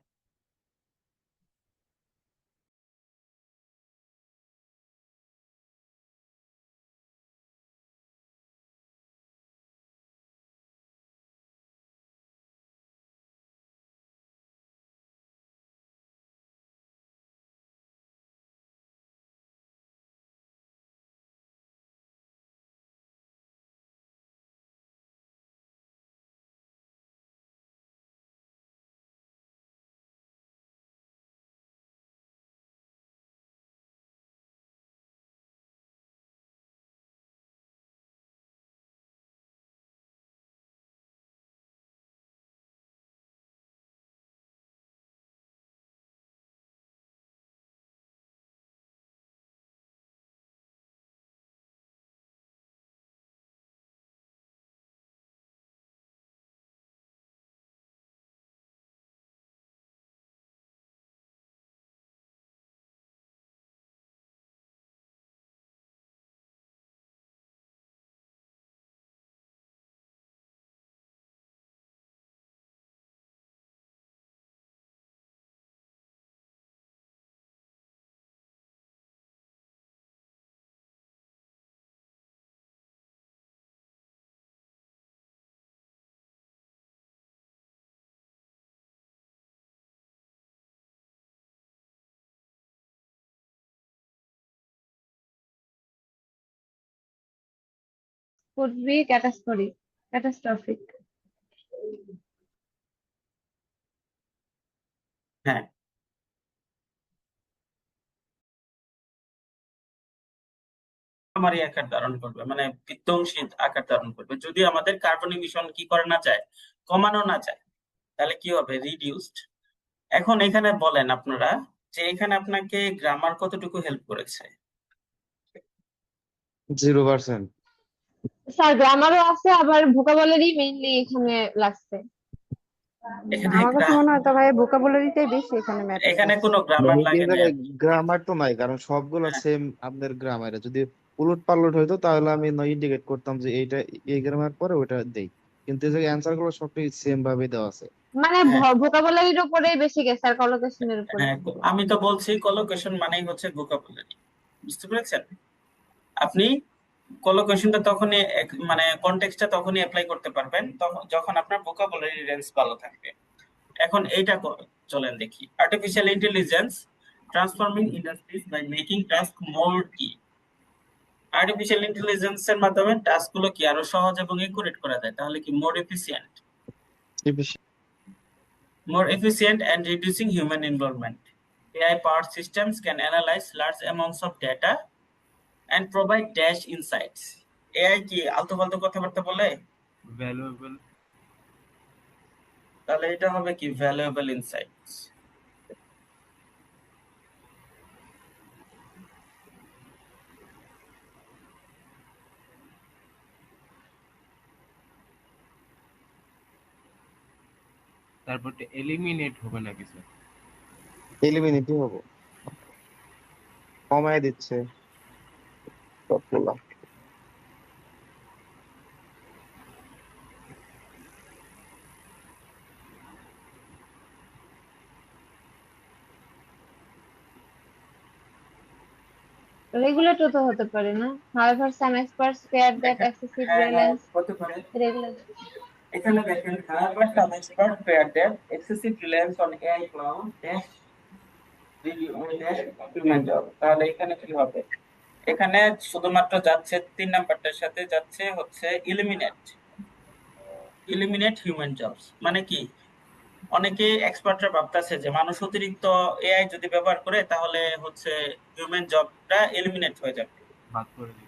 Could be catastrophic. হ্যাঁ, মহামারী আকার ধারণ করবে, মানে বিধ্বংসী আকার ধারণ করবে। যদি আমাদের কার্বন ইমিশন কি করে না যায়, কমানো না যায়, তাহলে কি হবে? রিডিউসড। এখন এখানে বলেন আপনারা যে এখানে আপনাকে গ্রামার কতটুকু হেল্প করেছে? 0%। স্যার গ্রামারও আছে, আবার ভোকাবুলারি মেইনলি এখানে লাগছে। এখানে আমার কাছে মনে হয় তো ভাই ভোকাবুলারিটাই বেশি এখানে ম্যাটার এখানে করছে। কোনো গ্রামার লাগে না। গ্রামার তো নাই, কারণ সবগুলো হ্যাঁ, সেম আপনার গ্রামারে। যদি উলট পালট হইতো তাহলে আমি ইন্ডিকেট করতাম যে এইটা এই গ্রামার পরে ওটা দেই, কিন্তু এই জায়গায় অ্যান্সার গুলো সবটাই সেম ভাবে দেওয়া আছে। মানে হ্যাঁ, ভোকাবুলারির উপরেই বেশি গেছে আর কলোকেশনের উপরে হ্যাঁ, কম। আমি তো বলছি কলোকেশন মানেই হচ্ছে ভোকাবুলারি। বুঝতে পেরেছেন? আপনি কলোকেশনটা তখনই মানে কনটেক্সটটা তখনই অ্যাপ্লাই করতে পারবেন তখন যখন আপনার ভোকাবুলারি রেঞ্জ ভালো থাকবে। এখন এইটা চলেন দেখি। Artificial intelligence transforming industries by making task more কি। আর্টিফিশিয়াল ইন্টেলিজেন্সের মাধ্যমে টাস্কগুলো কি আরো সহজ এবং একুরেট করা যায়, তাহলে কি মোর efficient, and reducing human involvement. AI-powered systems can analyze large amounts of data and provide dash insights. AI কি আলতু ফালতু কথাবার্তা বলে? ভ্যালুয়েবল। তাহলে এটা হবে কি ভ্যালুয়েবল ইনসাইটস। তারপর এলিমিনেট হবে নাকি স্যার? এলিমিনেটই হবো, কমায় দিচ্ছে সবগুলা। রেগুলেটর তো হতে পারে না? However, some experts fear that excessive হ্যাঁ, reliance হতে পারে। regulate. এখানে দেখেন however some experts fear that excessive reliance on AI cloud dash human job. তাহলে এখানে কি হবে? এখানে শুধুমাত্র যাচ্ছে 3 নাম্বারটার সাথে যাচ্ছে হচ্ছে eliminate human jobs। মানে কি, অনেকে এক্সপার্টরা ভাবতেছে যে মানুষ অতিরিক্ত এআই যদি ব্যবহার করে তাহলে হচ্ছে হিউম্যান জবটা এলিমিনেট হয়ে যাবে। বাদ করে দিচ্ছে।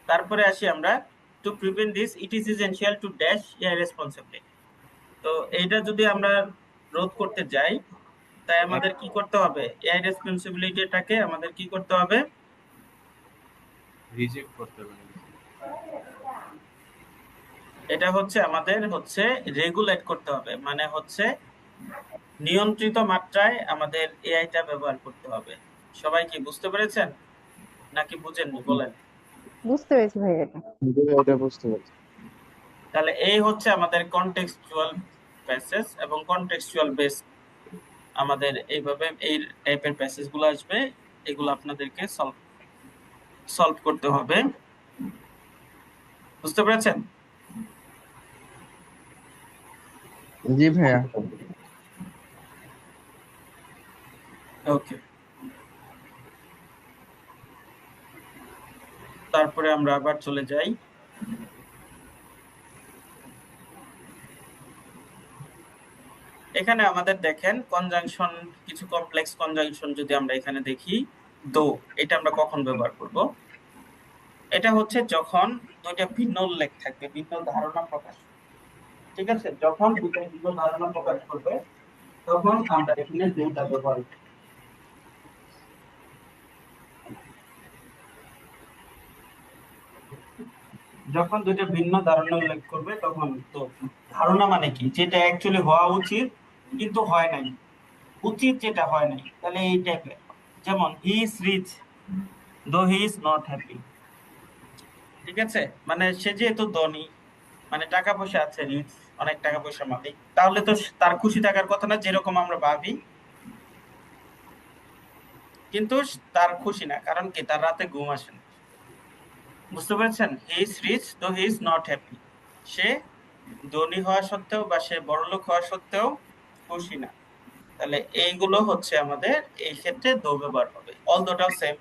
তারপরে আসি আমরা, to prevent this it is essential to dash AI responsibly. তো এইটা যদি আমরা রোধ করতে যাই, তাই আমাদের কি করতে হবে? এআই রেসপন্সিবিলিটিটাকে আমাদের কি করতে হবে? রিজেক্ট করতে হবে নাকি? এটা হচ্ছে আমাদের হচ্ছে রেগুলেট করতে হবে, মানে হচ্ছে নিয়ন্ত্রিত মাত্রায় আমাদের এআইটা ব্যবহার করতে হবে। সবাই কি বুঝতে পেরেছেন নাকি বুঝেননি বলেন? বুঝতে পেরেছি ভাই এটা। এটা বুঝতে পারছি। তাহলে এই হচ্ছে আমাদের কনটেক্সচুয়াল প্যাসেজ এবং কনটেক্সচুয়াল বেস। আমাদের এইভাবে এই টাইপের প্যাসেজ গুলো আসবে, এগুলো আপনাদেরকে সলভ করতে হবে। বুঝতে পেরেছেন? জি ভাইয়া। ওকে, তারপরে আমরা আবার চলে যাই। এখানে আমাদের দেখেন কনজাংশন, কিছু কমপ্লেক্স কনজাংশন যদি আমরা এখানে দেখি, দো, এটা আমরা কখন ব্যবহার করব? এটা হচ্ছে যখন দুইটা ভিন্ন উল্লেখ থাকবে, ভিন্ন ধারণা প্রকাশ, ঠিক আছে? যখন দুইটা ভিন্ন ধারণা প্রকাশ করবে তখন আমরা এখানে দুইটা ব্যবহার করব। যখন দুইটা ভিন্ন ধারণা উল্লেখ করবে তখন, তো ধারণা মানে কি? যেটা অ্যাকচুয়ালি হওয়া উচিত কিন্তু হয় নাই, উচিত যেটা হয় নাই, তাহলে এই টাইপের। যেমন হি ইজ রিচ দো হি ইজ নট হ্যাপি, ঠিক আছে? মানে সে যেহেতু ধনী, মানে টাকা পয়সা আছে, রিচ, অনেক টাকা পয়সা মালিক, তাহলে তো তার খুশি থাকার কথা না, যেরকম আমরা ভাবি, কিন্তু তার খুশি না, কারণ কি? তার রাতে ঘুম আসে না। বুঝতে পেরেছেন? হি ইজ রিচ দো হি ইজ নট হ্যাপি, সে ধনী হওয়া সত্ত্বেও বা সে বড়লোক হওয়া সত্ত্বেও খুশি না। তাহলে এইগুলো হচ্ছে আমাদের এই ক্ষেত্রে দো ব্যবহার হবে। অল দোটাও সেম।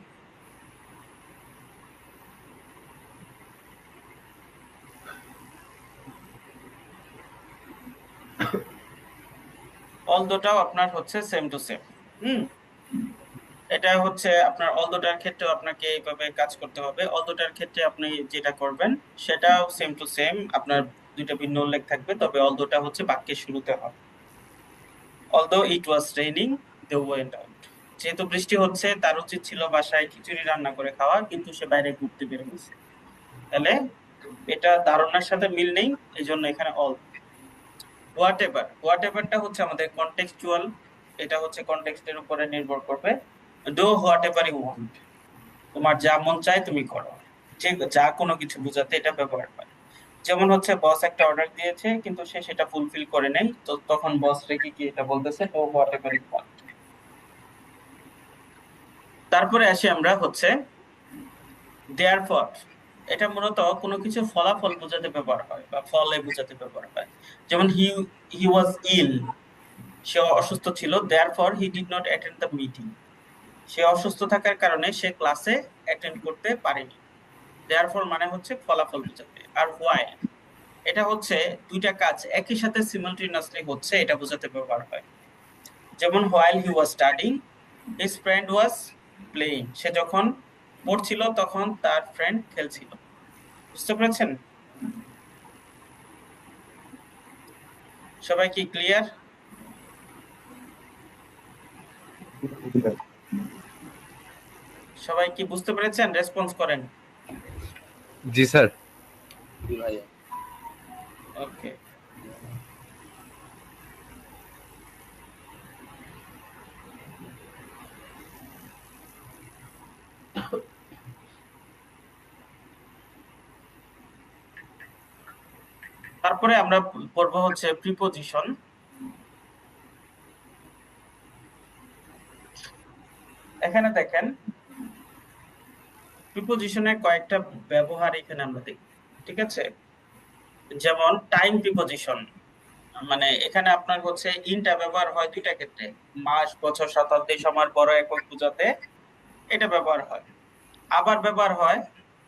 অল দোটাও আপনার হচ্ছে সেম টু সেম। হুম এটা হচ্ছে আপনার অলদোটার ক্ষেত্রেও আপনাকে এইভাবে কাজ করতে হবে। অলদোটার ক্ষেত্রে আপনি যেটা করবেন সেটাও সেম টু সেম, আপনার দুইটা ভিন্ন উল্লেখ থাকবে, তবে অলদোটা হচ্ছে বাক্যের শুরুতে হবে। Although it was raining they went out. যেহেতু বৃষ্টি হচ্ছে তার উচিত ছিল বাসায় খিচুড়ি রান্না করে খাওয়া, কিন্তু সে বাইরে ঘুরতে বের হয়েছে। তাহলে এটা ধারণার সাথে মিল নেই, এই জন্য এখানে অল। হোয়াট এভারটা হচ্ছে আমাদের কনটেক্সচুয়াল, এটা হচ্ছে কনটেক্সটের উপরে নির্ভর করবে। Do whatever you want, তোমার যা মন চায় তুমি করো, যে যা কোনো কিছু বোঝাতে এটা ব্যবহার হয়। যেমন হচ্ছে বস একটা অর্ডার দিয়েছে কিন্তু সে সেটা ফুলফিল করে নাই, তো তখন বস রেখে কি এটা বলতেছে do whatever you want. তারপরে আসি আমরা হচ্ছে দেয়ারফর। এটা মূলত কোনো কিছু ফলাফল বোঝাতে ব্যবহার হয় বা ফলে বোঝাতে ব্যবহার হয়। যেমন হি ওয়াজ ইল, সে অসুস্থ ছিল, therefore he did not attend the meeting. সে অসুস্থ থাকার কারণে সে ক্লাসে অ্যাটেন্ড করতে পারেনি। দেয়ারফর মানে হচ্ছে ফলাফল বোঝাতে। আর হোয়াইল, এটা হচ্ছে দুইটা কাজ একই সাথে সিমালটেনিয়াসলি হচ্ছে, এটা বোঝাতে ব্যবহার হয়। যেমন while he was studying his friend was playing, সে যখন পড়ছিল তখন তার ফ্রেন্ড খেলছিল। বুঝতে পেরেছেন? সবাই কি ক্লিয়ার? সবাই কি বুঝতে পেরেছেন? রেসপন্স করেন। জি স্যার। ওকে। তারপরে আমরা পড়ব হচ্ছে প্রিপোজিশন। এখানে দেখেন প্রিপোজিশনের কয়েকটা ব্যবহার এখানে আমরা দেখি, ঠিক আছে? যেমন টাইম প্রিপোজিশন, মানে এখানে আপনার হচ্ছে ইনটা ব্যবহার হয় দুইটা ক্ষেত্রে, মাস, বছর, শতাব্দী, সময়ের বড় একক বোঝাতে এটা ব্যবহার হয়। আবার ব্যবহার হয়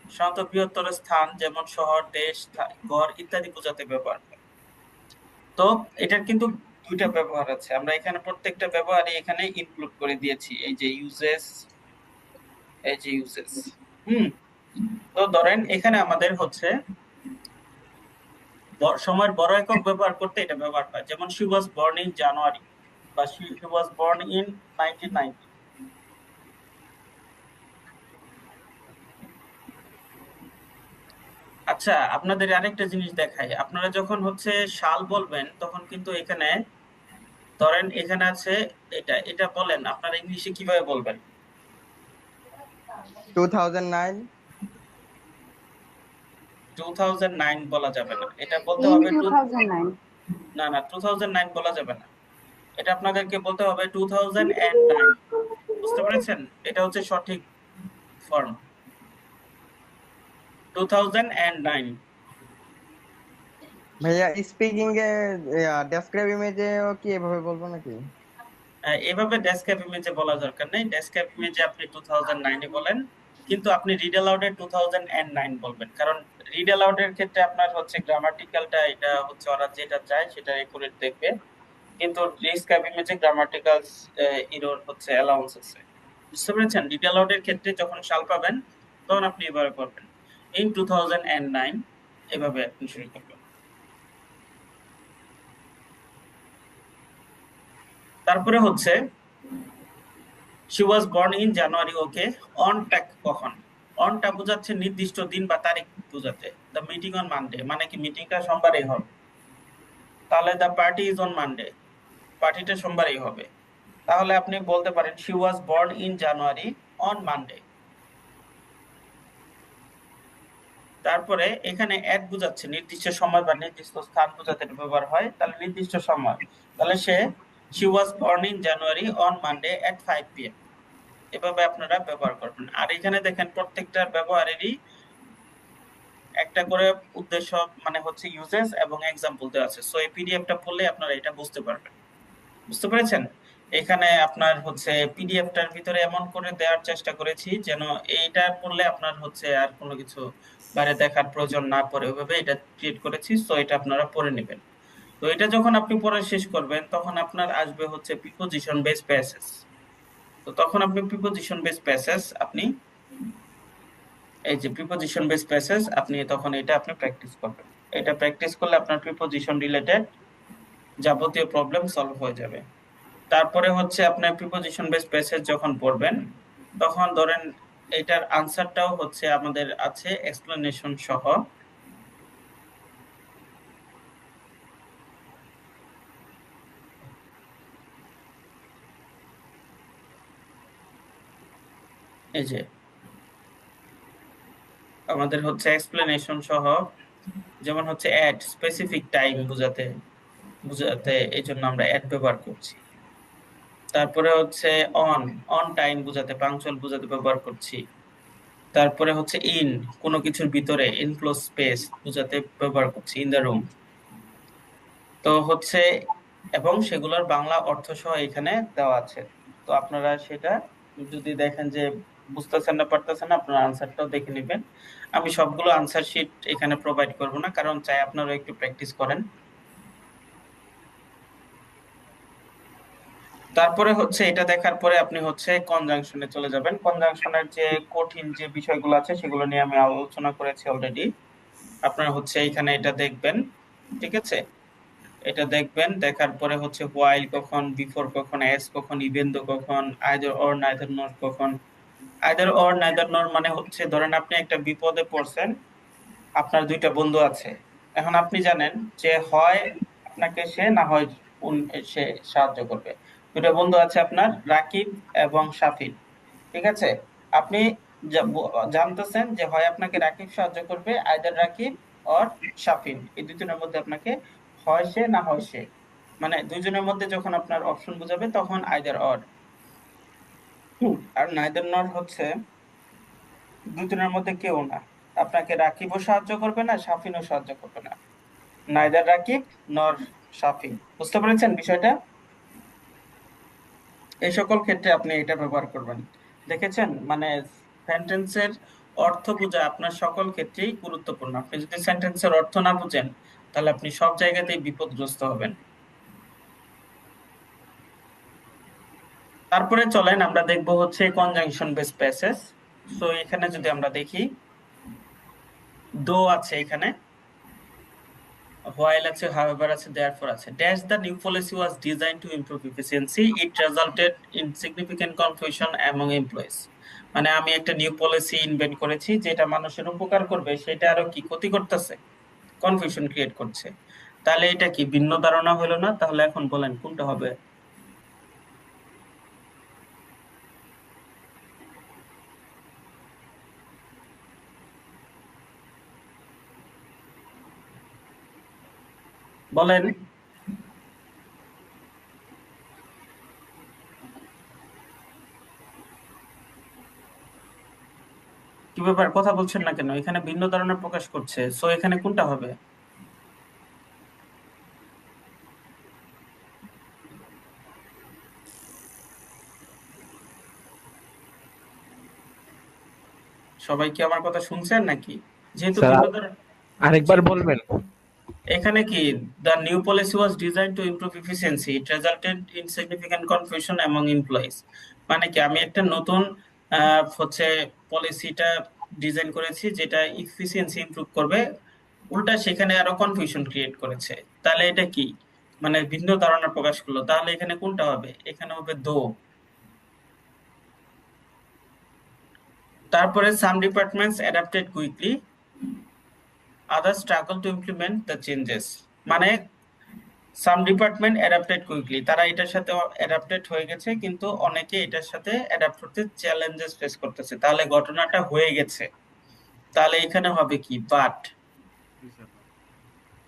সাধারণত বৃহত্তর স্থান, যেমন শহর, দেশ, ঘর ইত্যাদি বোঝাতে ব্যবহার হয়। তো এটার কিন্তু দুইটা ব্যবহার আছে, আমরা এখানে প্রত্যেকটা ব্যবহারই এখানে ইনক্লুড করে দিয়েছি। এই যে ইউজেস, এই যে ইউজেস। তো ধরেন এখানে আমাদের হচ্ছে সময়ের বড় একক ব্যবহার করতে এটা ব্যবহার হয়। যেমন she was born in January বা he was born in 1990। আচ্ছা, আপনাদের আরেকটা জিনিস দেখাই। আপনারা যখন হচ্ছে সাল বলবেন তখন কিন্তু এখানে ধরেন এখানে আছে এটা, এটা বলেন আপনারা ইংলিশে কিভাবে বলবেন? 2009 2009 বলা যাবে না, এটা বলতে ইন হবে 2009 না না 2009 বলা যাবে না, এটা আপনাদেরকে বলতে হবে 2009। বুঝতে পেরেছেন? এটা হচ্ছে সঠিক ফর্ম 2009। ভাইয়া স্পিকিং এ ডেসক্রাইব ইমেজে কি এভাবে বলবো নাকি? এভাবে ডেস্কটপ ইমেজে বলা দরকার নেই। ডেস্কটপ ইমেজে আপনি 2009 এ বলেন, কিন্তু আপনি রিড অ্যালাউড এ 2009 বলবেন, কারণ রিড অ্যালাউড এর ক্ষেত্রে আপনার হচ্ছে গ্রামাটিক্যালটা এটা হচ্ছে ওরা যেটা চায় সেটা একুরেট দেখবে, কিন্তু ডেস্কটপ ইমেজে গ্রামাটিক্যাল এরর হচ্ছে অ্যালাউন্স আছে। বুঝতে পেরেছেন? রিড অ্যালাউড এর ক্ষেত্রে যখন সাল পাবেন তখন আপনি এভাবে করবেন ইন 2009, এভাবে আপনি শুরু করবেন। তারপরে হচ্ছে she was born in January, ওকে। অনটা কখন? অনটা বোঝাচ্ছে নির্দিষ্ট দিন বা তারিখ বোঝাতে। দ্য মিটিং অন মানডে মানে কি মিটিংটা সোমবারেই হবে, তাহলে the party is on Monday, পার্টিটা সোমবারেই হবে। তাহলে আপনি বলতে পারেন she was born in January on Monday। তারপরে এখানে এট বোঝাচ্ছে নির্দিষ্ট সময় বা নির্দিষ্ট স্থান বোঝাতে ব্যবহার হয়, তাহলে নির্দিষ্ট সময়, তাহলে she was born in January on Monday at 5 PM। এভাবে আপনারা ব্যবহার করবেন। আর এখানে দেখেন প্রত্যেকটা ব্যবহারেরই একটা করে উদ্দেশ্য মানে হচ্ছে ইউজেস এবং এক্সাম্পল দেওয়া আছে। সো এই পিডিএফটা পড়লে আপনারা এটা বুঝতে পারবেন। বুঝতে পেরেছেন? এখানে আপনার হচ্ছে পিডিএফটার ভিতরে এমন করে দেওয়ার চেষ্টা করেছি যেন এইটা পড়লে আপনার হচ্ছে আর কোনো কিছু বাইরে দেখার প্রয়োজন না পড়ে, ওইভাবে এটা ক্রিয়েট করেছি। সো এটা আপনারা পড়ে নেবেন। তো এটা যখন আপনি পড়া শেষ করবেন তখন আপনার আসবে হচ্ছে প্রিপোজিশন বেস প্যাসেজ। তো তখন আপনি প্রিপোজিশন বেস প্যাসেজ আপনি এই যে প্রিপোজিশন বেস প্যাসেজ আপনি তখন এটা আপনি প্র্যাকটিস করবেন। এটা প্র্যাকটিস করলে আপনার প্রিপোজিশন রিলেটেড যাবতীয় প্রবলেম সলভ হয়ে যাবে। তারপরে হচ্ছে আপনার প্রিপোজিশন বেস প্যাসেজ যখন পড়বেন তখন ধরেন এটার আনসারটাও হচ্ছে আমাদের আছে এক্সপ্লেনেশন সহ। এই যে আমাদের হচ্ছে এক্সপ্লেনেশন সহ, যেমন হচ্ছে অ্যাট স্পেসিফিক টাইম বোঝাতে বোঝাতে এই জন্য আমরা অ্যাট ব্যবহার করছি। তারপরে হচ্ছে অন অন টাইম বোঝাতে পাংচুয়াল বোঝাতে ব্যবহার করছি। তারপরে হচ্ছে ইন কোনো কিছুর ভিতরে, ইনক্লোজ স্পেস বোঝাতে ব্যবহার করছি, ইন দ্য রুম। তো হচ্ছে এবং সেগুলোর বাংলা অর্থ সহ এখানে দেওয়া আছে। তো আপনারা সেটা যদি দেখেন যে বুঝতেছেন না পারতেছেন না, আপনারা আনসারটাও দেখে নেবেন। আমি সবগুলো আনসার শিট এখানে প্রোভাইড করব না, কারণ চাই আপনারা একটু প্র্যাকটিস করেন। তারপরে হচ্ছে এটা দেখার পরে আপনি হচ্ছে কনজাংশনে চলে যাবেন। কনজাংশনের যে কঠিন যে বিষয়গুলো আছে সেগুলো নিয়ে আমি আলোচনা করেছি অলরেডি। আপনারা হচ্ছে এখানে এটা দেখবেন, ঠিক আছে? এটা দেখবেন, দেখার পরে হচ্ছে হোয়াইল কখন, বিফোর কখন, এস কখন, ইভেন দো কখন, আইদার অর নাইদার নর কখন। আইদার অর নাইদার নর মানে হচ্ছে ধরেন আপনি একটা বিপদে পড়ছেন, আপনার দুইটা বন্ধু আছে, এখন আপনি জানেন যে হয় আপনাকে সে না হয় সে সাহায্য করবে। দুইটা বন্ধু আছে আপনার, রাকিব এবং শাফিন, ঠিক আছে? আপনি জানতেছেন যে হয় আপনাকে রাকিব সাহায্য করবে, আইদার রাকিব অর শাফিন, এই দুজনের মধ্যে আপনাকে হয় সে না হয় সে, মানে দুজনের মধ্যে যখন আপনার অপশন বুঝাবে তখন আইদার অর। আর নাইদার নর হচ্ছে দুজনের মধ্যে কেউ না, আপনাকে রাকিবও সাহায্য করবে না, শাফিনও সাহায্য করবে না, নাইদার রাকিব নর শাফিন। বুঝতে পেরেছেন বিষয়টা? এই সকল ক্ষেত্রে আপনি এটা ব্যবহার করবেন। দেখেছেন, মানে সেন্টেন্সের অর্থ বোঝা আপনার সকল ক্ষেত্রেই গুরুত্বপূর্ণ। আপনি যদি সেন্টেন্সের অর্থ না বুঝেন তাহলে আপনি সব জায়গাতেই বিপদগ্রস্ত হবেন। তারপরে চলেন আমরা দেখব হচ্ছে কনজাংশন বেস প্যাসেজ। সো এখানে যদি আমরা দেখি, দো আছে, এখানে while আছে, however আছে, therefore আছে। Dash the new policy was designed to improve efficiency. It resulted in significant confusion among employees. মানে আমি একটা নিউ পলিসি ইনভেন্ট করেছি যেটা মানুষের উপকার করবে, সেটা আরো কি ক্ষতি করতেছে, কনফিউশন ক্রিয়েট করছে। তাহলে এটা কি ভিন্ন ধারণা হলো না? তাহলে এখন বলেন কোনটা হবে? বলেন। কি ব্যাপার, কথা বলছেন না কেন? এখানে ভিন্ন ধারণা প্রকাশ করছে, সো এখানে কোনটা হবে? সবাই কি আমার কথা শুনছেন নাকি? যেহেতু স্যার ভিন্ন ধারণা, আরেকবার বলবেন। এখানে কি the new policy was designed to improve efficiency, it resulted in significant confusion among employees। মানে কি আমি একটা নতুন হচ্ছে পলিসিটা ডিজাইন করেছি যেটা এফিসিয়েন্সি ইমপ্রুভ করবে, উল্টা সেখানে আরো কনফিউশন ক্রিয়েট করেছে। তাহলে এটা কি মানে ভিন্ন ধারণা প্রকাশ করলো। তাহলে এখানে কোনটা হবে? এখানে হবে দো। তারপরে some departments adapted quickly, others struggle to implement the changes। মানে সাম ডিপার্টমেন্ট অ্যাডাপ্টেড কুইকলি, তারা এটার সাথে অ্যাডাপ্টেড হয়ে গেছে, কিন্তু অনেকে এটার সাথে অ্যাডাপ্ট করতে চ্যালেঞ্জেস ফেস করতেছে। তাহলে ঘটনাটা হয়ে গেছে, তাহলে এখানে হবে কি বাট।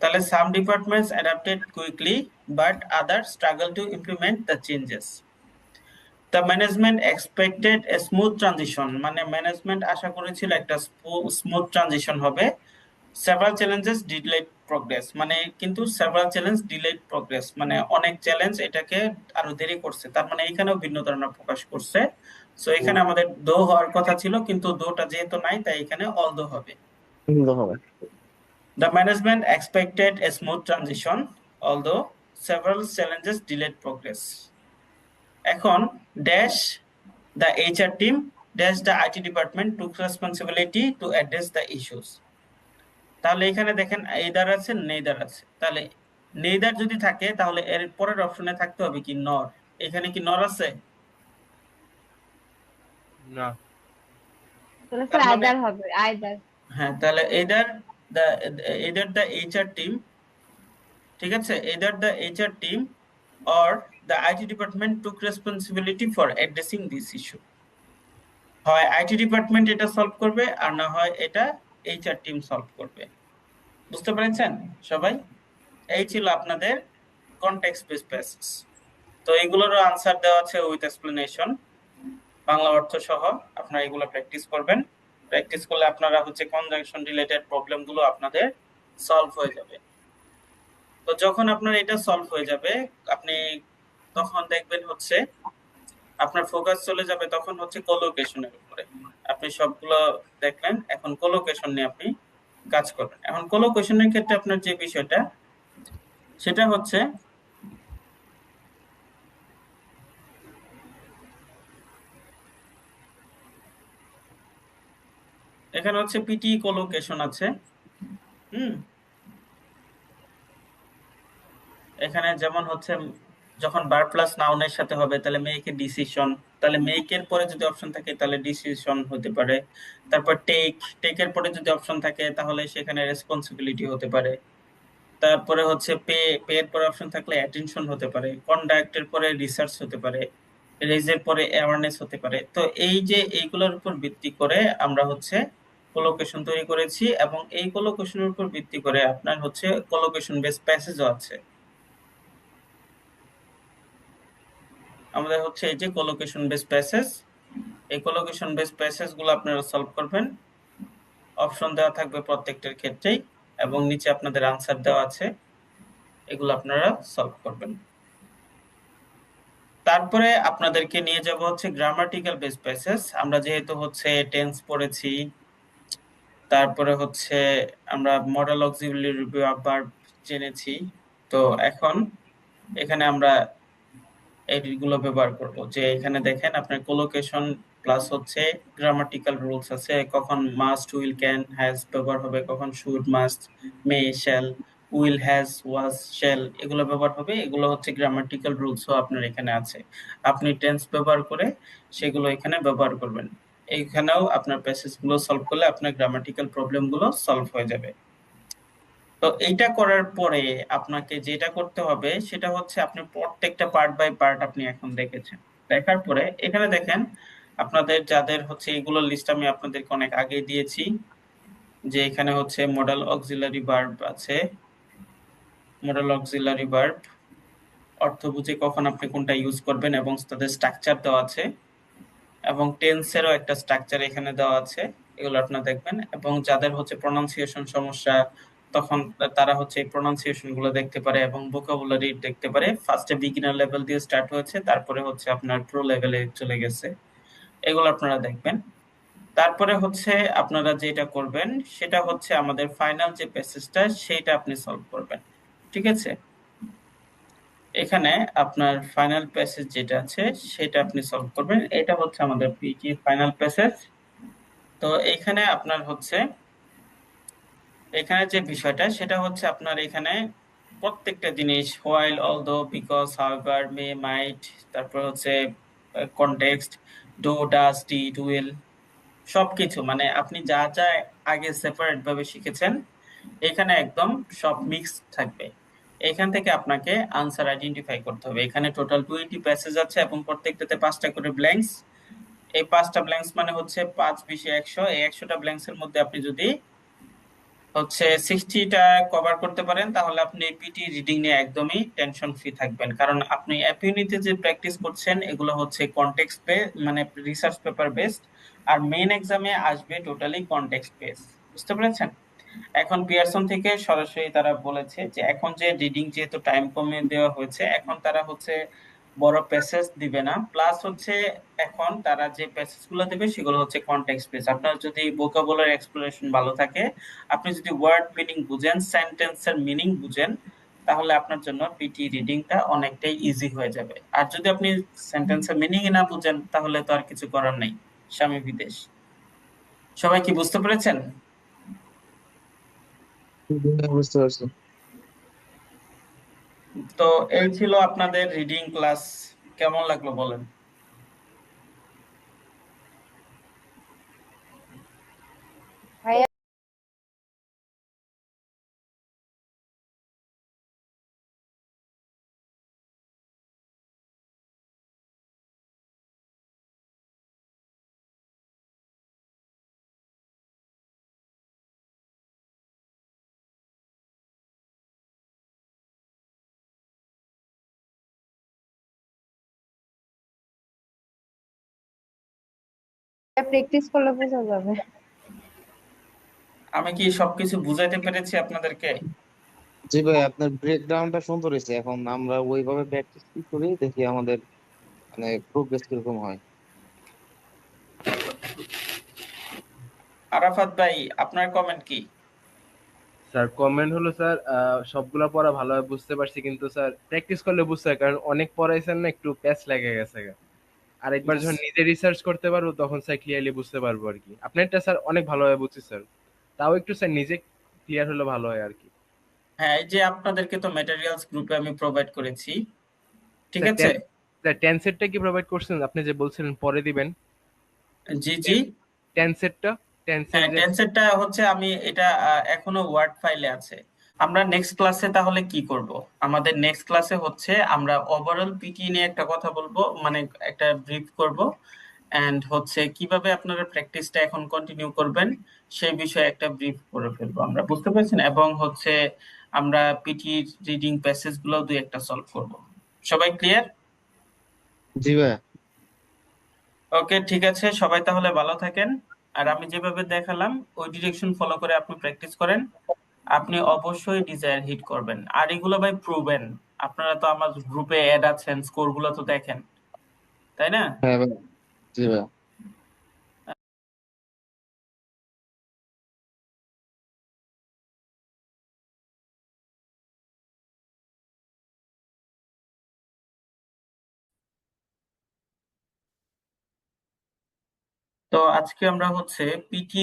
তাহলে some departments adapted quickly but other struggle to implement the changes. The management expected a smooth transition, মানে ম্যানেজমেন্ট আশা করেছিল একটা স্মুথ ট্রানজিশন হবে। সেভারাল চ্যালেঞ্জেস ডিলেড প্রোগ্রেস, মানে কিন্তু সেভারাল চ্যালেঞ্জ ডিলেড প্রোগ্রেস মানে অনেক চ্যালেঞ্জ এটাকে আরো দেরি করছে। তার মানে এখানেও ভিন্ন ধারণা প্রকাশ করছে। সো এখানে আমাদের দো হওয়ার কথা ছিল, কিন্তু দোটা যেহেতু নাই তাই এখানে অল দো হবে। হবে। The management expected a smooth transition, although several challenges delayed progress. এখন dash the HR team dash the IT department took responsibility to address the issues. তাহলে এখানে দেখেন either আছে neither আছে, তাহলে neither যদি থাকে তাহলে এর পরের অপশনে থাকতে হবে কি নর। এখানে কি নর আছে? না। তাহলে তার স্যার মানে আইদার হবে, আইদার। হ্যাঁ, তাহলে either the HR team, ঠিক আছে, either the HR team or the IT department took responsibility for addressing this issue. হয় আইটি ডিপার্টমেন্ট এটা সলভ করবে আর না হয় এটা HR টিম সলভ করবে। বুঝতে পেরেছেন সবাই? এই ছিল আপনাদের কনটেক্সট বেসড প্যাসেজ। তো এগুলোরও আনসার দেওয়া আছে উইথ এক্সপ্লেনেশন, বাংলা অর্থ সহ। আপনারা এগুলো প্র্যাকটিস করবেন। প্র্যাকটিস করলে আপনারা হচ্ছে কনজাংশন রিলেটেড প্রবলেমগুলো আপনাদের সলভ হয়ে যাবে। তো যখন আপনার এটা সলভ হয়ে যাবে, আপনি তখন দেখবেন হচ্ছে আপনার ফোকাস চলে যাবে তখন হচ্ছে কোলোকেশনের উপরে। আপনি সবগুলো দেখলেন, এখন কোলোকেশন নিয়ে আপনি কাজ করবেন। এখন কোলোকেশনের ক্ষেত্রে আপনার যে বিষয়টা সেটা হচ্ছে এখানে হচ্ছে পিটি কোলোকেশন আছে। এখানে যেমন হচ্ছে যখন বার প্লাস নাউনের সাথে হবে তাহলে মেক এ ডিসিশন, তাহলে মেক এর পরে যদি অপশন থাকে তাহলে ডিসিশন হতে পারে। তারপর টেক এর পরে যদি অপশন থাকে তাহলে সেখানে রেসপন্সিবিলিটি হতে পারে। তারপরে হচ্ছে পে এর পরে অপশন থাকলে অ্যাটেনশন হতে পারে। কন্ডাক্ট এর পরে রিসার্চ হতে পারে। রেজ এর পরে অ্যাওয়ারনেস হতে পারে। তো এই যে এইগুলোর উপর ভিত্তি করে আমরা হচ্ছে কোলোকেশন তৈরি করেছি, এবং এই কোলোকেশনের উপর ভিত্তি করে আপনার হচ্ছে কোলোকেশন বেস প্যাসেজও আছে। আমাদের হচ্ছে এই যে কোলোকেশন বেস প্যাসেজ, এই কোলোকেশন বেস প্যাসেজ গুলো আপনারা সলভ করবেন। অপশন দেওয়া থাকবে প্রত্যেকটার ক্ষেত্রেই, এবং নিচে আপনাদের আনসার দেওয়া আছে, এগুলো আপনারা সলভ করবেন। তারপরে আপনাদেরকে নিয়ে যাব হচ্ছে গ্রামাটিক্যাল বেস প্যাসেজ। আমরা যেহেতু হচ্ছে টেন্স পড়েছি, তারপরে হচ্ছে আমরা মডেল অক্সিলারি ভার্ব জেনেছি, তো এখন এখানে আমরা এইগুলো ব্যবহার করব। যে এখানে দেখেন আপনার কোলোকেশন প্লাস হচ্ছে গ্রামাটিক্যাল রুলস আছে, কখন মাস্ট, উইল, ক্যান, হ্যাজ ব্যবহার হবে, কখন should, must, May, shall, will, has, was, shall এগুলো ব্যবহার হবে। এগুলো হচ্ছে গ্রামাটিক্যাল রুলসও আপনার এখানে আছে। আপনি টেন্স ব্যবহার করে সেগুলো এখানে ব্যবহার করবেন। এইখানেও আপনার প্যাসেজগুলো সলভ করলে আপনার গ্রামাটিক্যাল প্রবলেমগুলো সলভ হয়ে যাবে। তো এইটা করার পরে আপনাকে যেটা করতে হবে সেটা হচ্ছে আপনি প্রত্যেকটা পার্ট বাই পার্ট আপনি এখন দেখেছেন। দেখার পরে এখানে দেখেন আপনাদের যাদের হচ্ছে এগুলোর লিস্ট আমি আপনাদেরকে অনেক আগে দিয়েছি, যে এখানে হচ্ছে মডেল অক্সিলারি ভার্ব আছে। মডেল অক্সিলারি ভার্ব অর্থ বুঝে কখন আপনি কোনটা ইউজ করবেন এবং তাদের স্ট্রাকচার দেওয়া আছে, এবং টেন্সেরও একটা স্ট্রাকচার এখানে দেওয়া আছে, এগুলো আপনারা দেখবেন। এবং যাদের হচ্ছে প্রনাউন্সিয়েশন সমস্যা তখন তারা হচ্ছে এই প্রনাউন্সিয়েশন গুলো দেখতে পারে এবং ভোকাবুলারি দেখতে পারে। ফার্স্টে বিগিনার লেভেল দিয়ে স্টার্ট হয়েছে, তারপরে হচ্ছে আপনার প্রো লেভেলে চলে গেছে, এগুলো আপনারা দেখবেন। তারপরে হচ্ছে আপনারা যেটা করবেন সেটা হচ্ছে আমাদের ফাইনাল যে প্যাসেজটা সেটা আপনি সলভ করবেন, ঠিক আছে? এখানে আপনার ফাইনাল প্যাসেজ যেটা আছে সেটা আপনি সলভ করবেন। এটা হচ্ছে আমাদের পিটি ফাইনাল প্যাসেজ। তো এখানে আপনার হচ্ছে এখানে যে বিষয়টা সেটা হচ্ছে আপনার এখানে প্রত্যেকটা জিনিস হোয়াইল, অলদো, বিকজ, হাউএভার, মে, মাইট, তারপর হচ্ছে context, do, does, did, will, সবকিছু মানে আপনি যা যা আগে সেপারেট ভাবে শিখেছেন এখানে একদম সব মিক্স থাকবে। এখান থেকে আপনাকে আনসার আইডেন্টিফাই করতে হবে। এখানে টোটাল 20 প্যাসেজ আছে এবং প্রত্যেকটাতে 5টা করে ব্ল্যাঙ্কস। এই 5টা ব্ল্যাঙ্কস মানে হচ্ছে 5 20 100। এই 100টা ব্ল্যাঙ্কস এর মধ্যে আপনি যদি হচ্ছে 60টা কভার করতে পারেন তাহলে আপনি পিটি রিডিং নিয়ে একদমই টেনশন ফ্রি থাকবেন, কারণ আপনি অ্যাপিউনিতে যে প্র্যাকটিস করছেন এগুলো হচ্ছে কনটেক্সট মানে রিসার্চ পেপার বেসড, আর মেইন এক্সামে আসবে টোটালি কনটেক্সট বেস। বুঝতে পেরেছেন? এখন পিয়ারসন থেকে সরাসরি তারা বলেছে যে এখন যে রিডিং যেহেতু টাইম কমিয়ে দেওয়া হয়েছে, এখন তারা হচ্ছে বড় প্যাসেজ দিবে না, প্লাস হচ্ছে এখন তারা যে প্যাসেজ গুলো দেবে সেগুলো হচ্ছে কনটেক্সট বেস। আপনার যদি ভোকাবুলারি এক্সপ্লোরেশন ভালো থাকে, আপনি যদি ওয়ার্ড মিনিং বুঝেন, সেন্টেন্সের মিনিং বুঝেন, তাহলে আপনার জন্য পিটি রিডিংটা অনেকটাই ইজি হয়ে যাবে। আর যদি আপনি সেন্টেন্সের মিনিং না বুঝেন তাহলে তো আর কিছু করার নেই। স্বামী বিদেশ। সবাই কি বুঝতে পেরেছেন? বুঝতে পারছি। তো এই ছিল আপনাদের রিডিং ক্লাস। কেমন লাগলো বলেন? ভাইয়া প্র্যাকটিস করলে বোঝা যাবে। আমি কি সবকিছু বুঝাইতে পেরেছি আপনাদেরকে? জি ভাই, আপনার ব্রেকডাউনটা সুন্দর হয়েছে। এখন আমরা ওইভাবে প্র্যাকটিস করি, দেখি আমাদের মানে প্রোগ্রেস কিরকম হয়। আরাফাত ভাই, আপনার কমেন্ট কি? স্যার কমেন্ট হলো স্যার সবগুলা পড়া ভালোভাবে বুঝতে পারছি, কিন্তু স্যার প্র্যাকটিস করলে বুঝতে হয়, কারণ অনেক পড়াইছেন না, একটু প্যাচ লেগে গেছে গা। আরেকবার যখন নিজে রিসার্চ করতে পারবো তখন স্যার ক্লিয়ারলি বুঝতে পারবো আর কি। আপনারটা স্যার অনেক ভালোভাবে বুঝছি স্যার, তাও একটু স্যার নিজে ক্লিয়ার হলে ভালো হয় আর কি। হ্যাঁ, এই যে আপনাদেরকে তো ম্যাটেরিয়ালস গ্রুপে আমি প্রোভাইড করেছি, ঠিক স্যার আছে? টেন সেটটা কি প্রোভাইড করছেন? আপনি যে বলছিলেন পরে দিবেন। জি জি। টেন সেটটা, টেন সেট হ্যাঁ, যে টেনসেটটা হচ্ছে আমি এটা এখনো ওয়ার্ড ফাইলে আছে। আমরা নেক্সট ক্লাসে তাহলে কি করব? আমাদের নেক্সট ক্লাসে হচ্ছে আমরা ওভারঅল পিটি নিয়ে একটা কথা বলবো, মানে একটা ব্রিফ করব, এন্ড হচ্ছে কিভাবে আপনারা প্র্যাকটিসটা এখন কন্টিনিউ করবেন সেই বিষয়ে একটা ব্রিফ করে ফেলবো আমরা, বুঝতে পেরেছেন? এবং হচ্ছে আমরা পিটি রিডিং প্যাসেজ গুলো দুই একটা সলভ করব। সবাই ক্লিয়ার? জি ভাই। ওকে, ঠিক আছে, সবাই তাহলে ভালো থাকেন। আর আমি যেভাবে দেখালাম ওই ডিরেকশন ফলো করে আপনি প্র্যাকটিস করেন। আপনি অবশ্যই ডিজায়ার হিট করবেন। আর এগুলো ভাই প্রুভেন। আপনারা তো আমার গ্রুপে অ্যাড আছেন, স্কোর গুলো তো দেখেন, তাই না? হ্যাঁ ভাই। জি ভাই। তো আজকে আমরা হচ্ছে পিটি